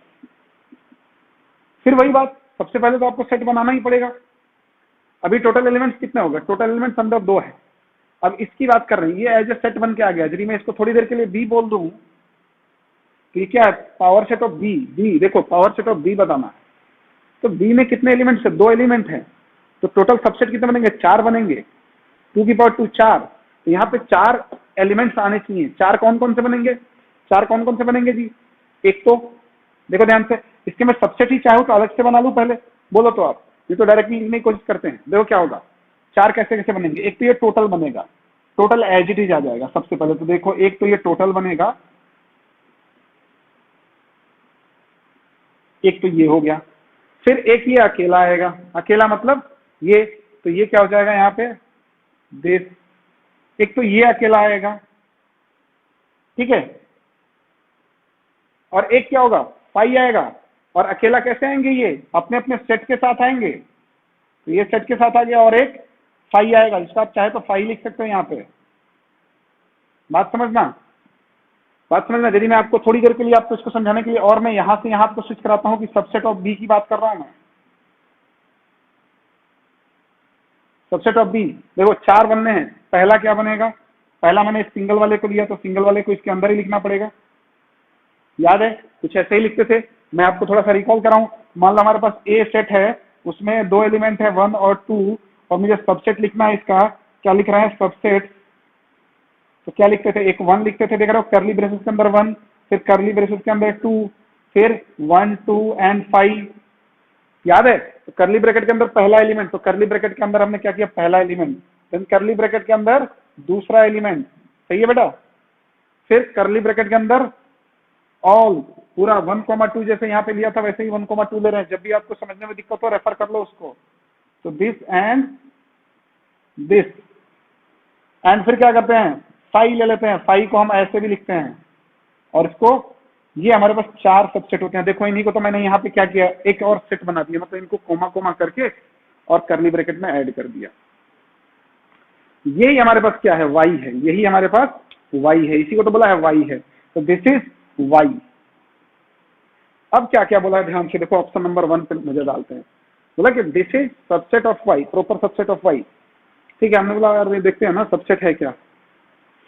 फिर वही बात, सबसे पहले तो आपको सेट बनाना ही पड़ेगा। अभी टोटल एलिमेंट्स कितने हो गए, टोटल एलिमेंट्स अंदर 2 है। अब इसकी बात कर रहे हैं, ये एज ए सेट बन के आ गया। यदि मैं इसको थोड़ी देर के लिए बी बोल दूं, तो ये क्या है, power set of B. B देखो, पावर सेट ऑफ बी बताना है, तो बी में कितने एलिमेंट्स है, 2 एलिमेंट है, तो टोटल सबसेट कितने बनेंगे, 4 बनेंगे, 2 की पावर 2 4। तो यहाँ पे 4 एलिमेंट्स आने चाहिए। चार कौन कौन से बनेंगे? चार कौन कौन से बनेंगे जी? एक तो देखो ध्यान से, इसके मैं सबसेट ही चाहूँ तो अलग से बना लूं पहले, बोलो तो आप, ये तो डायरेक्टली लिखने की कोशिश करते हैं। देखो क्या होगा, चार कैसे कैसे बनेंगे। एक तो ये टोटल बनेगा, टोटल एज इट इज आ जाएगा सबसे पहले तो। देखो एक तो ये टोटल बनेगा, एक तो ये हो गया, फिर एक ये अकेला आएगा। अकेला मतलब ये, तो ये क्या हो जाएगा यहाँ पे, दिस। एक तो ये अकेला आएगा, ठीक है, और एक क्या होगा, फाई आएगा। और अकेला कैसे आएंगे, ये अपने अपने सेट के साथ आएंगे, तो ये सेट के साथ आ गया, और एक फाई आएगा, जिसको आप चाहे तो फाई लिख सकते हो यहाँ पे। बात समझना, बात समझना। यदि मैं आपको थोड़ी देर के लिए आपको इसको समझाने के लिए और मैं यहां से यहां आपको स्विच कराता हूं कि सबसेट ऑफ बी की बात कर रहा हूं मैं। सबसेट ऑफ बी, देखो चार बनने हैं। पहला क्या बनेगा, पहला मैंने सिंगल वाले को लिया तो सिंगल वाले को इसके अंदर ही लिखना पड़ेगा। याद है कुछ ऐसे ही लिखते थे, मैं आपको थोड़ा सा रिकॉल कराऊं। मान लो हमारे पास ए सेट है, उसमें दो एलिमेंट है 1 और 2, और मुझे सबसेट लिखना है इसका। क्या लिख रहे हैं, सबसेट। तो क्या लिखते थे, एक 1 लिखते थे, देख रहे हो, करली ब्रेसेस के अंदर 1, फिर करली ब्रेसेस के अंदर 2, फिर 1 2 एंड 5। याद है, तो करली ब्रैकेट के अंदर पहला एलिमेंट, तो करली ब्रैकेट के अंदर हमने क्या किया, पहला एलिमेंट, देन करली ब्रैकेट के अंदर दूसरा एलिमेंट। सही है बेटा। फिर करली ब्रैकेट के अंदर ऑल, पूरा 1,2 जैसे यहाँ पे लिया था वैसे ही 1,2 ले रहे हैं। जब भी आपको समझने में दिक्कत हो रेफर कर लो उसको। तो दिस एंड दिस, एंड फिर क्या करते हैं, फाई ले लेते हैं। फाई को हम ऐसे भी लिखते हैं, और इसको, ये हमारे पास चार सबसेट होते हैं। देखो इन्हीं को तो मैंने यहाँ पे क्या किया, एक और सेट बना दिया, मतलब इनको कोमा कोमा करके और करली ब्रैकेट में ऐड कर दिया। यही हमारे पास क्या है, वाई है, यही हमारे पास वाई है, इसी को तो बोला है वाई है। तो दिस इज वाई। अब क्या क्या बोला है ध्यान से देखो, ऑप्शन नंबर 1 पे मुझे डालते हैं। बोला कि this is subset of Y, proper subset of Y. ठीक है, हमने बोला यार देखते हैं ना सबसेट है क्या।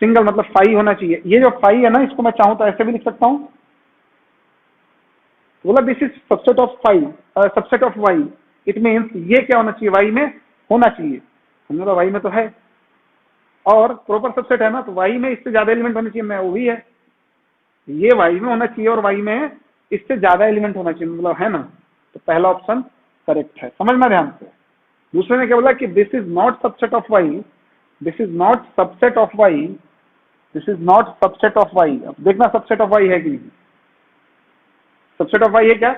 सिंगल मतलब फाई होना चाहिए। ये जो फाई है ना, इसको मैं चाहूं तो ऐसे भी लिख सकता हूं। बोला this is subset of phi, subset of Y. It means ये क्या होना चाहिए, वाई में होना चाहिए। हमने बोला वाई में तो है, और प्रॉपर सबसेट है ना, तो वाई में इससे ज्यादा एलिमेंट होने चाहिए, मैं वो भी है। ये वाई में होना चाहिए और वाई में इससे ज्यादा एलिमेंट होना चाहिए, मतलब है ना। तो पहला ऑप्शन करेक्ट है, समझना ध्यान से। दूसरे ने क्या बोला कि this is not subset of Y, this is not subset of Y, this is not subset of Y. अब देखना सबसेट ऑफ वाई है कि नहीं। सबसेट ऑफ वाई है क्या,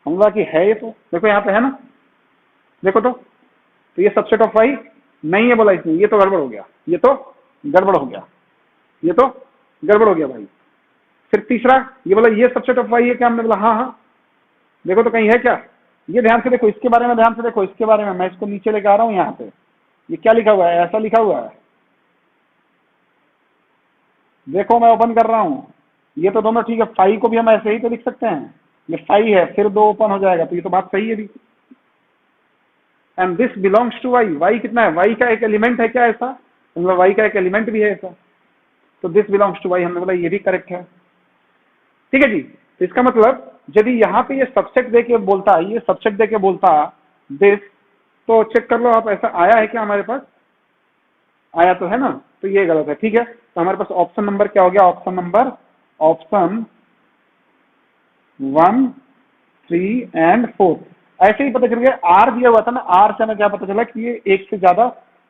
हम बोला कि है, ये तो देखो यहाँ पे है ना, देखो तो ये सबसेट ऑफ वाई नहीं है बोला इसने, ये तो गड़बड़ हो गया, ये तो गड़बड़ हो गया, ये तो गड़बड़ हो गया भाई। फिर तीसरा ये बोला ये सबसेट ऑफ वाई है क्या, हमने बोला हाँ हाँ, देखो तो कहीं है क्या। ये ध्यान से देखो, इसके बारे में ध्यान से देखो, इसके बारे में मैं इसको नीचे लेके आ रहा हूँ। यहाँ पे ये क्या लिखा हुआ है, ऐसा लिखा हुआ है, देखो मैं ओपन कर रहा हूँ। ये तो दोनों ठीक है, फाई को भी हम ऐसे ही तो लिख सकते हैं, ये फाई है फिर 2 ओपन हो जाएगा, तो ये तो बात सही है भी। And this belongs to Y, Y कितना है, वाई का एक एलिमेंट है क्या ऐसा, मतलब वाई का एक एलिमेंट भी है ऐसा, तो दिस बिलोंग्स टू वाई, हमने बोला ये भी करेक्ट है। ठीक है जी। तो इसका मतलब यदि यहाँ पे ये सबसेट दे के बोलता, ये सबसेट दे के बोलता दिस, तो चेक कर लो आप, ऐसा आया है क्या हमारे पास, आया तो है ना, तो ये गलत है। ठीक है, तो हमारे पास ऑप्शन नंबर क्या हो गया, ऑप्शन नंबर, ऑप्शन 1 3 एंड 4। ऐसे ही पता चल गया, आर दिया हुआ था ना, आर से हमें क्या पता चला कि ये एक से ज्यादा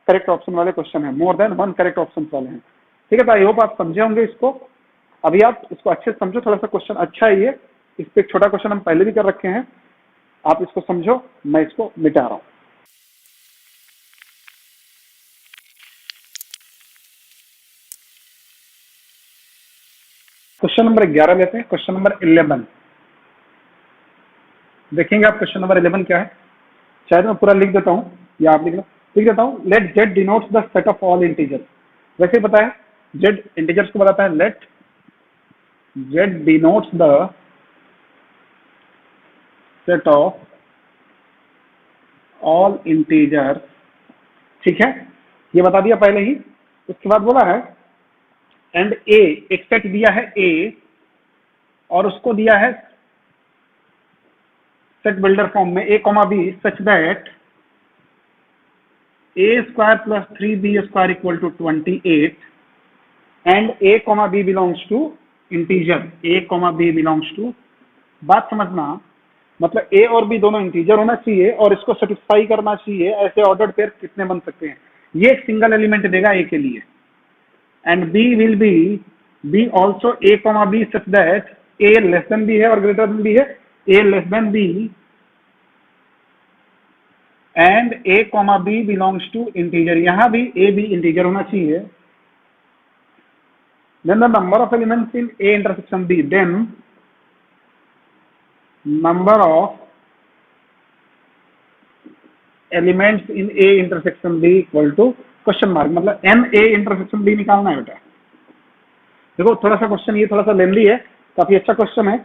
करेक्ट ऑप्शन वाले क्वेश्चन है, मोर देन 1 करेक्ट ऑप्शन वाले हैं। ठीक है, तो आई होप आप समझे होंगे इसको। अभी आप इसको अच्छे से समझो, थोड़ा सा क्वेश्चन अच्छा है ये, इस पे एक छोटा क्वेश्चन हम पहले भी कर रखे हैं, आप इसको समझो, मैं इसको मिटा रहा हूं। क्वेश्चन नंबर 11 लेते हैं, क्वेश्चन नंबर 11 देखेंगे आप। क्वेश्चन नंबर 11 क्या है, शायद मैं पूरा लिख देता हूं या आप लिख देता हूं। Let Z denotes the set of all integer. वैसे ही पता है, जेड इंटीजर्स को बताता है। Let Z denotes the set of all integer. ठीक है, ये बता दिया पहले ही। उसके बाद बोला है एंड ए, एक सेट दिया है ए, और उसको दिया है सेट बिल्डर फॉर्म में a, b such that a² + 3b² = 28 and A comma B belongs to integer, A comma B belongs to, बात समझना, मतलब ए और बी दोनों इंटीजर होना चाहिए और इसको सेटिस्फाई करना चाहिए। ऐसे ऑर्डर्ड पेयर कितने बन सकते हैं? ये एक सिंगल एलिमेंट देगा ए के लिए, and B will be also A comma B such that A less than B है और ग्रेटर देन बी है, A less than B and A comma B belongs to integer, यहां भी A B integer होना चाहिए। Then the number of elements in A intersection B, then number of elements in A intersection B equal to question mark, मतलब M A intersection B निकालना है बेटा। देखो थोड़ा सा क्वेश्चन ये थोड़ा सा लेंदी है, काफी अच्छा क्वेश्चन है,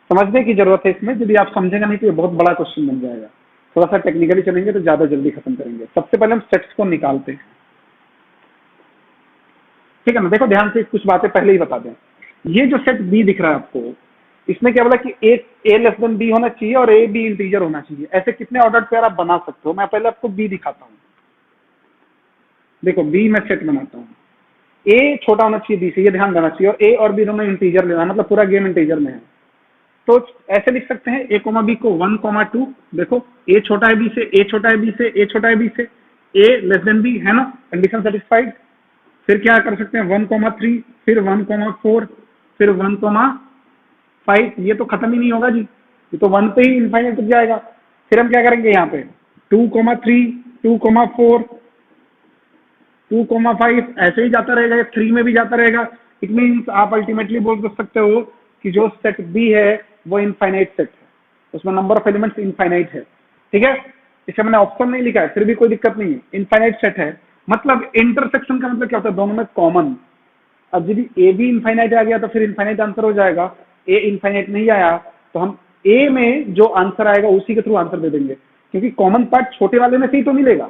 समझने की जरूरत है इसमें। यदि आप समझेंगे नहीं तो ये बहुत बड़ा क्वेश्चन बन जाएगा। थोड़ा सा टेक्निकली चलेंगे तो ज्यादा जल्दी खत्म करेंगे। सबसे पहले हम सेट्स को निकालते हैं, ठीक है ना। देखो ध्यान से कुछ बातें पहले ही बता दें। ये जो सेट बी दिख रहा है आपको, इसमें क्या बोला कि ए लेस देन बी होना चाहिए और ए बी इंटीजर होना चाहिए। ऐसे कितने ऑर्डर्ड पेयर आप बना सकते हो? मैं पहले आपको बी दिखाता हूं। देखो बी में सेट बनाता हूँ, ए छोटा होना चाहिए बी से, ये ध्यान देना चाहिए, और ए और बी दोनों इंटीजर लेना, मतलब पूरा गेम इंटीजर में है। तो ऐसे लिख सकते हैं ए कोमा बी को 1,2, देखो ए छोटा है बी से, ए छोटा है बी से, ए छोटा है बी से, ए लेस देन बी, है ना, कंडीशन सेटिस्फाइड। फिर क्या कर सकते हैं 1,3, फिर 1,4, फिर 1,5, ये तो खत्म ही नहीं होगा जी, ये तो 1 पे ही इनफाइनाइट तक जाएगा। फिर हम क्या करेंगे यहाँ पे 2,3, 2,4, 2,5, ऐसे ही जाता रहेगा, 3 में भी जाता रहेगा। इट मीन्स आप अल्टीमेटली बोल सकते हो कि जो सेट बी है वो इनफाइनाइट सेट है, उसमें नंबर ऑफ एलिमेंट्स इनफाइनाइट है, ठीक है। इसे मैंने ऑप्शन नहीं लिखा है, फिर भी कोई दिक्कत नहीं है, इनफाइनाइट सेट है। मतलब इंटरसेक्शन का मतलब क्या होता है? दोनों में कॉमन। अब यदि ए भी इनफाइनाइट आ गया तो फिर इनफाइनाइट आंसर हो जाएगा, ए इनफाइनाइट नहीं आया तो हम ए में जो आंसर आएगा उसी के थ्रू आंसर दे देंगे, क्योंकि कॉमन पार्ट छोटे वाले में से ही तो मिलेगा।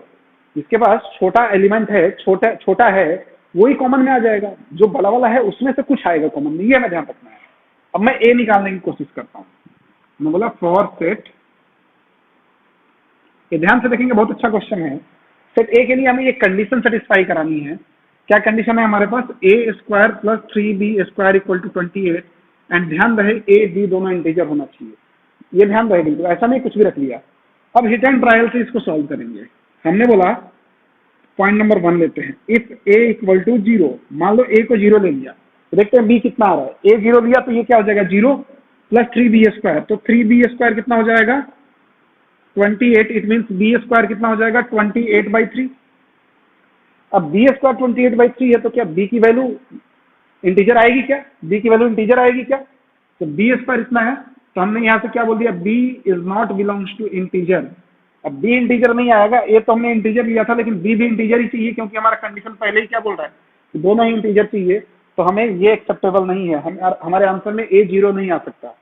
जिसके पास छोटा एलिमेंट है, छोटा है, वही कॉमन में आ जाएगा, जो बड़ा वाला है उसमें से कुछ आएगा कॉमन में, ये हमें ध्यान रखना है। अब मैं ए निकालने की कोशिश करता हूं। मैं बोला फॉर सेट, ये ध्यान से देखेंगे, बहुत अच्छा क्वेश्चन है। सेट ए के लिए हमें ये कंडीशन सेटिस्फाई करानी है। क्या कंडीशन है हमारे पास? A square plus 3b square equal to 28, and ध्यान रहे ए बी दोनों इंटीजर होना चाहिए, ये ध्यान रहे बिल्कुल, ऐसा नहीं कुछ भी रख लिया। अब हिट एंड ट्रायल से इसको सॉल्व करेंगे। हमने बोला पॉइंट नंबर 1 लेते हैं, इफ ए इक्वल टू 0, मान लो ए को 0 ले लिया, तो देखते हैं बी कितना आ रहा है। ए 0 लिया तो ये क्या हो जाएगा 0 प्लस 3b स्क्वायर, तो 3b स्क्वायर कितना हो जाएगा 28, इट मीन्स बी स्क्वायर कितना हो जाएगा 28/3। अब बी स्क्वायर 28/3 है तो क्या बी की वैल्यू इंटीजर आएगी? क्या बी की वैल्यू इंटीजर आएगी क्या? तो बी स्क्वायर इतना है, तो हमने यहाँ से क्या बोल दिया, B is not belongs to integer. अब बी इंटीजर नहीं आएगा, ए तो हमने इंटीजर लिया था, लेकिन बी भी इंटीजर ही चाहिए, क्योंकि हमारा कंडीशन पहले ही क्या बोल रहा है कि दोनों ही इंटीजर चाहिए, तो हमें ये एक्सेप्टेबल नहीं है, हमारे आंसर में ए 0 नहीं आ सकता।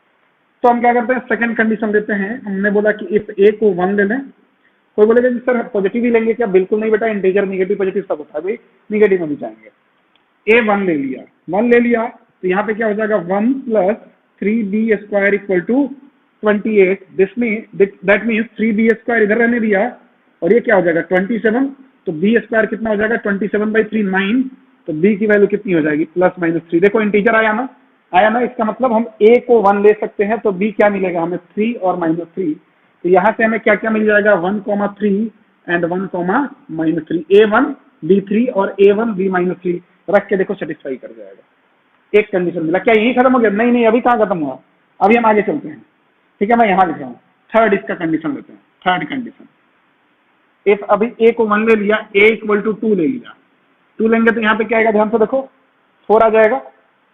तो हम क्या करते हैं, सेकंड कंडीशन देते हैं। हमने बोला कि इफ ए को 1 ले लें। कोई बोलेगा जी सर पॉजिटिव ही लेंगे क्या? बिल्कुल नहीं बेटा, इंटीजर निगेटिव पॉजिटिव सब होता है भाई, निगेटिव में भी जाएंगे। ए 1 ले लिया, 1 ले लिया तो यहाँ पे क्या हो जाएगा 1 plus 3b square equal to 28, that means 3b square इधर रहने दिया, और ये क्या हो जाएगा 27, तो b स्क्वायर कितना हो जाएगा 27/3, 9, तो b की वैल्यू कितनी हो जाएगी +-3। देखो इंटीजर आया ना, इसका मतलब हम a को 1 ले सकते हैं, तो b क्या मिलेगा हमें 3 और -3। तो यहाँ से हमें क्या क्या मिल जाएगा 1,3 एंड 1,-3, a1 b3 और a1 b-3 रख के देखो सेटिस्फाई कर जाएगा। एक कंडीशन मिला। क्या यही खत्म हो गया? नहीं, अभी कहाँ खत्म हुआ, अभी हम आगे चलते हैं, ठीक है। मैं यहाँ लिख रहा हूँ थर्ड, इसका कंडीशन लेते हैं। थर्ड कंडीशन, इफ अभी a को 1 ले लिया, a इक्वल टू 2 ले लिया, 2 लेंगे तो यहाँ पे क्या आएगा, ध्यान से देखो 4 आ जाएगा,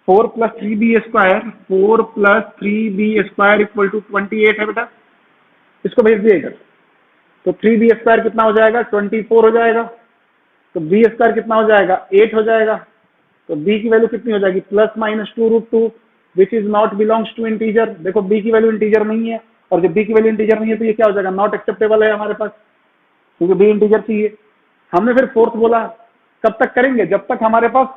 4 plus 3b square, 4 plus 3b square equal to 28 है बेटा, इसको भेज दिया इधर। तो 3b स्क्वायर कितना हो जाएगा 24 हो जाएगा, तो b स्क्वायर कितना हो जाएगा 8 हो जाएगा, तो b की वैल्यू कितनी हो जाएगी +-2√2, which is not belongs to integer. देखो b की वैल्यू इंटीजर नहीं है, और जब b की वैल्यू इंटीजर नहीं है तो ये क्या हो जाएगा नॉट एक्सेप्टेबल है हमारे पास, क्योंकि b इंटीजर चाहिए। हमने फिर फोर्थ बोला, कब तक करेंगे? जब तक हमारे पास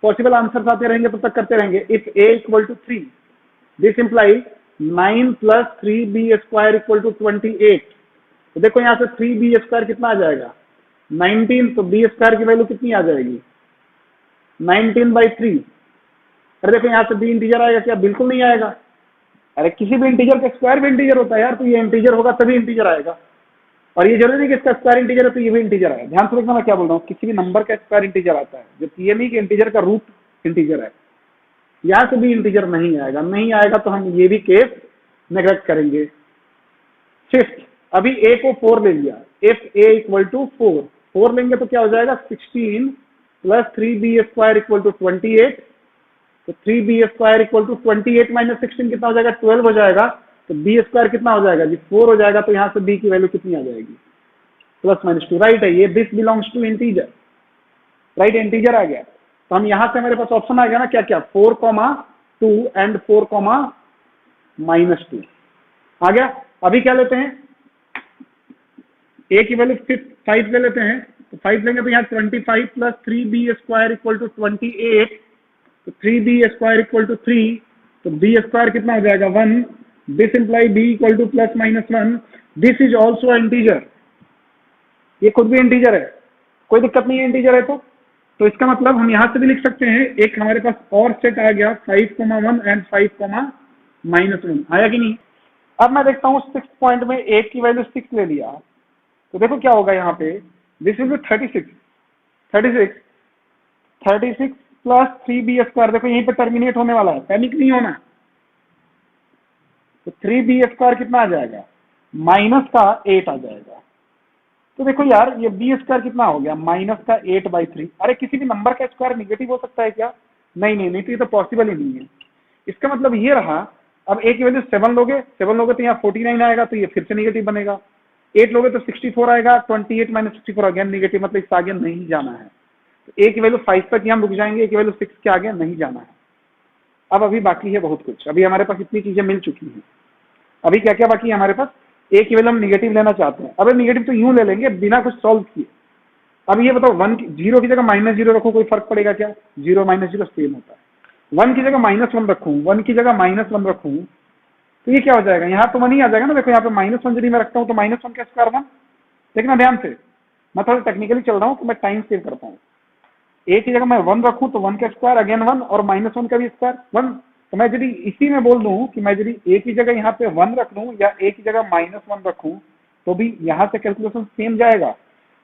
पॉसिबल आंसर्स आते रहेंगे तब तक करते रहेंगे। If a equal to 3, this imply 9 plus 3b square equal to 28, तो देखो यहाँ से 3b स्क्वायर कितना आ जाएगा 19, तो b स्क्वायर की वैल्यू कितनी आ जाएगी 19/3। अरे देखो यहाँ से बी इंटीजर आएगा क्या? बिल्कुल नहीं आएगा। अरे किसी भी इंटीजर का स्क्वायर भी इंटीजर होता है यार, तो ये इंटीजर होगा तभी इंटीजर आएगा। और ये जरूरी नहीं कि इसका स्क्वायर इंटीजर है तो ये भी इंटीजर आएगा। ध्यान से देखना मैं क्या बोल रहा हूँ, किसी भी नंबर का स्क्वायर इंटीजर आता है, जबकि ये नहीं कि इंटीजर का रूट इंटीजर है। यहाँ से भी इंटीजर नहीं आएगा, नहीं आएगा तो हम ये भी केस नेग्लेक्ट करेंगे। फिफ्थ, अभी a को 4 ले लिया, इफ a इक्वल टू 4 लेंगे तो क्या हो जाएगा 16 plus 3b square equal to 28। तो 3b square equal to 28 minus 16 कितना हो जाएगा 12 हो जाएगा। तो b स्क्वायर कितना हो जाएगा जी 4 हो जाएगा। तो यहाँ से b की वैल्यू कितनी आ जाएगी +-2। राइट है, ये this belongs to integer. Right, integer आ गया। तो हम यहाँ से हमारे पास ऑप्शन आ गया ना क्या क्या 4,2 एंड 4,-2 आ गया। अभी क्या लेते हैं, a की वैल्यू 5 ले लेते हैं। तो 5 लेंगे तो यहाँ 25 plus 3b square equal to 28। तो 3b स्क्वायर इक्वल टू 3। तो b स्क्वायर कितना हो जाएगा 1। This imply b equal to +-1। This is also integer, ये खुद भी इंटीजर है, कोई दिक्कत नहीं है इंटीजर है तो इसका मतलब हम यहाँ से भी लिख सकते हैं। एक हमारे पास और सेट आ गया 5,1 एंड 5,-1 आया कि नहीं। अब मैं देखता हूँ 6 पॉइंट में a की वैल्यू 6 ले लिया। तो देखो क्या होगा यहाँ पे, this will B 36 plus 3b square. देखो यहीं पे टर्मिनेट होने वाला है, पैनिक नहीं होना। तो 3b स्क्वायर कितना आ जाएगा माइनस का 8 आ जाएगा। तो देखो यार ये b स्क्वायर कितना हो गया माइनस का 8/3। अरे किसी भी नंबर का स्क्वायर निगेटिव हो सकता है क्या? नहीं तो ये तो पॉसिबल ही नहीं है। इसका मतलब ये रहा, अब a की वैल्यू 7 लोगे तो यहाँ 49 आएगा, तो ये फिर से निगेटिव बनेगा। 8 लोगे तो 64 आएगा, 28 माइनस 64 अगेन निगेटिव, मतलब इससे आगे नहीं जाना है। तो a की वैल्यू 5 तक ही हम रुक जाएंगे, a की वैल्यू 6 के आगे नहीं जाना है। अब अभी बाकी है बहुत कुछ, अभी हमारे पास इतनी चीजें मिल चुकी हैं। अभी क्या क्या बाकी है हमारे पास, a की वैल्यू हम निगेटिव लेना चाहते हैं। अब निगेटिव तो यूं ले लेंगे बिना कुछ सॉल्व किए। अब ये बताओ 0 की जगह -0 रखो, कोई फर्क पड़ेगा क्या? 0 -0 सेम होता है। 1 की जगह -1 रखूं, 1 की जगह -1 रखूं, तो ये क्या हो जाएगा, यहाँ तो 1 ही आ जाएगा ना। देखो यहाँ पे -1 यदि मैं रखता हूँ तो -1 का स्क्वायर 1। देखना ध्यान से, मैं थोड़ा टेक्निकली चल रहा हूँ तो मैं टाइम सेव कर पाऊँ। a की जगह मैं 1 रखूं तो 1 का स्क्वायर अगेन 1 और -1 का भी स्क्वायर 1। तो मैं यदि इसी में बोल दूं कि मैं यदि a की जगह यहाँ पे 1 रख लूं या a की जगह -1 रखूं तो भी यहाँ से कैलकुलेशन सेम जाएगा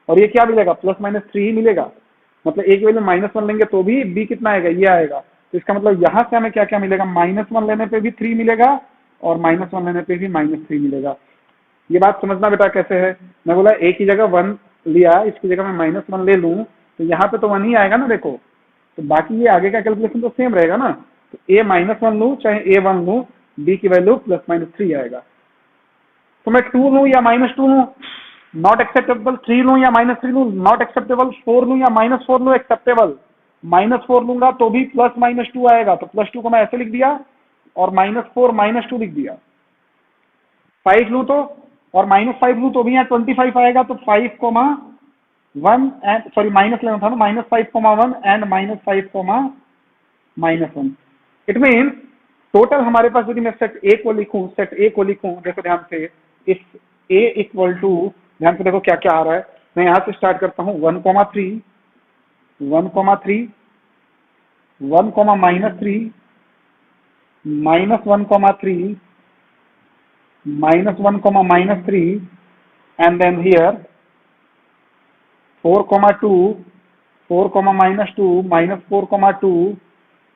और ये क्या मिलेगा +-3 ही मिलेगा। मतलब a की वैल्यू -1 लेंगे तो भी b कितना आएगा, ये आएगा। तो इसका मतलब यहाँ से हमें क्या क्या मिलेगा, -1 लेने पे भी 3 मिलेगा और -1 लेने पे भी -3 मिलेगा। ये बात समझना बेटा कैसे है। मैं बोला a की जगह 1 लिया, इसकी जगह मैं -1 ले लूं तो यहाँ पे तो 1 ही आएगा ना। देखो तो बाकी ये आगे का कैलकुलेशन तो सेम रहेगा ना। तो a -1 लूं चाहे a 1 लूं, b की वैल्यू +-3 आएगा। तो मैं 2 लूं या -2 लूं नॉट एक्सेप्टेबल, 3 लूं या -3 लूं नॉट एक्सेप्टेबल, 4 लूं या -4 लूं एक्सेप्टेबल। -4 लूंगा तो भी +-2 आएगा, तो +2 को मैं ऐसे लिख दिया और -4 -2 लिख दिया। 5 लूं तो और -5 लूं तो भी यहाँ 25 आएगा। तो 5,1 एंड सॉरी माइनस लेना था ना, -5,1 एंड -5,-1। इट मीन्स टोटल हमारे पास यदि मैं सेट ए को लिखूं देखो ध्यान से, इस a इक्वल टू, ध्यान से देखो क्या क्या आ रहा है। मैं यहां से स्टार्ट करता हूं 1,3 1,3 1,-3 -1,-3 -1,-3 and then here 4,2 4, -2 -4,2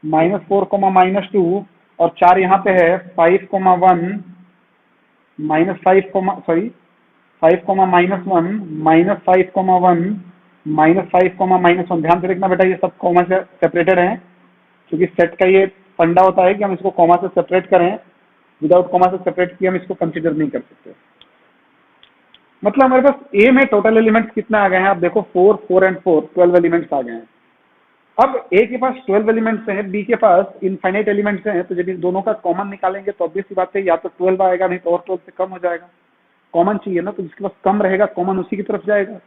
-4, और 4 यहाँ पे है 5,1 -5, सॉरी 5, -1 -5,1 -5, ध्यान से देखना बेटा ये सब कॉमा से सेपरेटेड हैं, क्योंकि सेट का ये फंडा होता है कि हम इसको कॉमा से सेपरेट करें। विदाउट कॉमा से सेपरेट किए हम इसको कंसीडर नहीं कर सकते। मतलब हमारे पास ए में टोटल एलिमेंट्स कितना आ गए हैं, आप देखो 4, 4 एंड 4 12 एलिमेंट्स आ गए हैं। अब ए के पास 12 एलिमेंट्स हैं, बी के पास इनफाइनाइट एलिमेंट्स हैं, तो जब इन दोनों का कॉमन निकालेंगे तो ऑब्वियस सी बात है या तो 12 आएगा, नहीं तो और 12 से कम हो जाएगा। कॉमन चाहिए ना, तो जिसके पास कम रहेगा कॉमन उसी की तरफ जाएगा।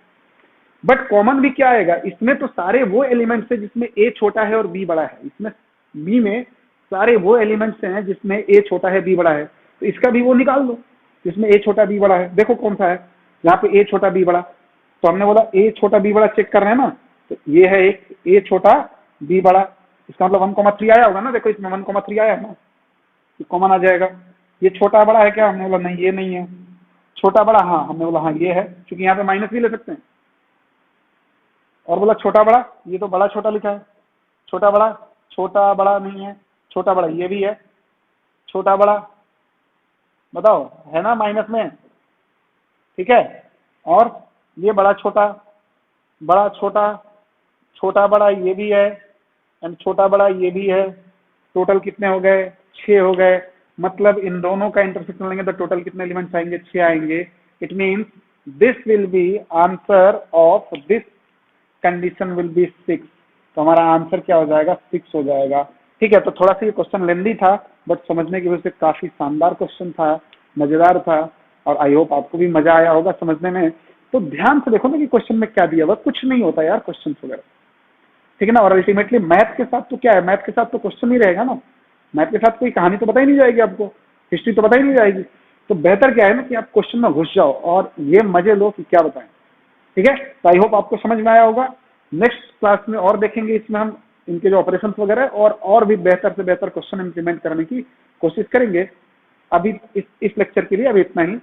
बट कॉमन भी क्या आएगा, इसमें तो सारे वो एलिमेंट्स हैं जिसमें ए छोटा है और बी बड़ा है। इसमें बी में सारे वो एलिमेंट्स हैं जिसमें ए छोटा है बी बड़ा है, तो इसका भी वो निकाल लो जिसमें ए छोटा बी बड़ा है। देखो कौन सा है यहाँ पे ए छोटा बी बड़ा, तो हमने बोला ए छोटा बी बड़ा चेक कर रहे हैं ना, तो ये है एक ए छोटा बी बड़ा, इसका मतलब 1,3 आया होगा ना, देखो इसमें 1,3 आया है ना, ये कॉमन आ जाएगा। ये छोटा बड़ा है क्या, हमने बोला नहीं ये नहीं है। छोटा बड़ा, हाँ हमने बोला हाँ ये है, क्योंकि यहाँ पे माइनस भी ले सकते हैं। और बोला छोटा बड़ा, ये तो बड़ा छोटा लिखा है, छोटा बड़ा नहीं है, छोटा बड़ा ये भी है, छोटा बड़ा बताओ है ना माइनस में, ठीक है। और ये बड़ा छोटा, छोटा बड़ा ये भी है, एंड छोटा बड़ा ये भी है। टोटल कितने हो गए, 6 हो गए। मतलब इन दोनों का इंटरसेक्शन लेंगे तो टोटल कितने एलिमेंट्स आएंगे, 6 आएंगे। It means this will B answer of this condition will be 6। तो हमारा आंसर क्या हो जाएगा, 6 हो जाएगा। ठीक है, तो थोड़ा सा ये क्वेश्चन लेंदी था, बट समझने की वजह से काफी शानदार क्वेश्चन था, मजेदार था, और आई होप आपको भी मजा आया होगा समझने में। तो ध्यान से देखो ना कि क्वेश्चन में क्या दिया हुआ, कुछ नहीं होता यार क्वेश्चन वगैरह, ठीक है ना। और अल्टीमेटली मैथ के साथ तो क्या है, मैथ के साथ तो क्वेश्चन ही रहेगा ना, मैथ के साथ कोई कहानी तो बताई नहीं जाएगी आपको, हिस्ट्री तो बताई नहीं जाएगी। तो बेहतर क्या है ना कि आप क्वेश्चन में घुस जाओ और ये मजे लो कि क्या बताएं, ठीक है। तो आई होप आपको समझ में आया होगा। नेक्स्ट क्लास में और देखेंगे, इसमें हम इनके जो ऑपरेशन वगैरह और भी बेहतर से बेहतर क्वेश्चन इंप्लीमेंट करने की कोशिश करेंगे। अभी इस लेक्चर के लिए अभी इतना ही।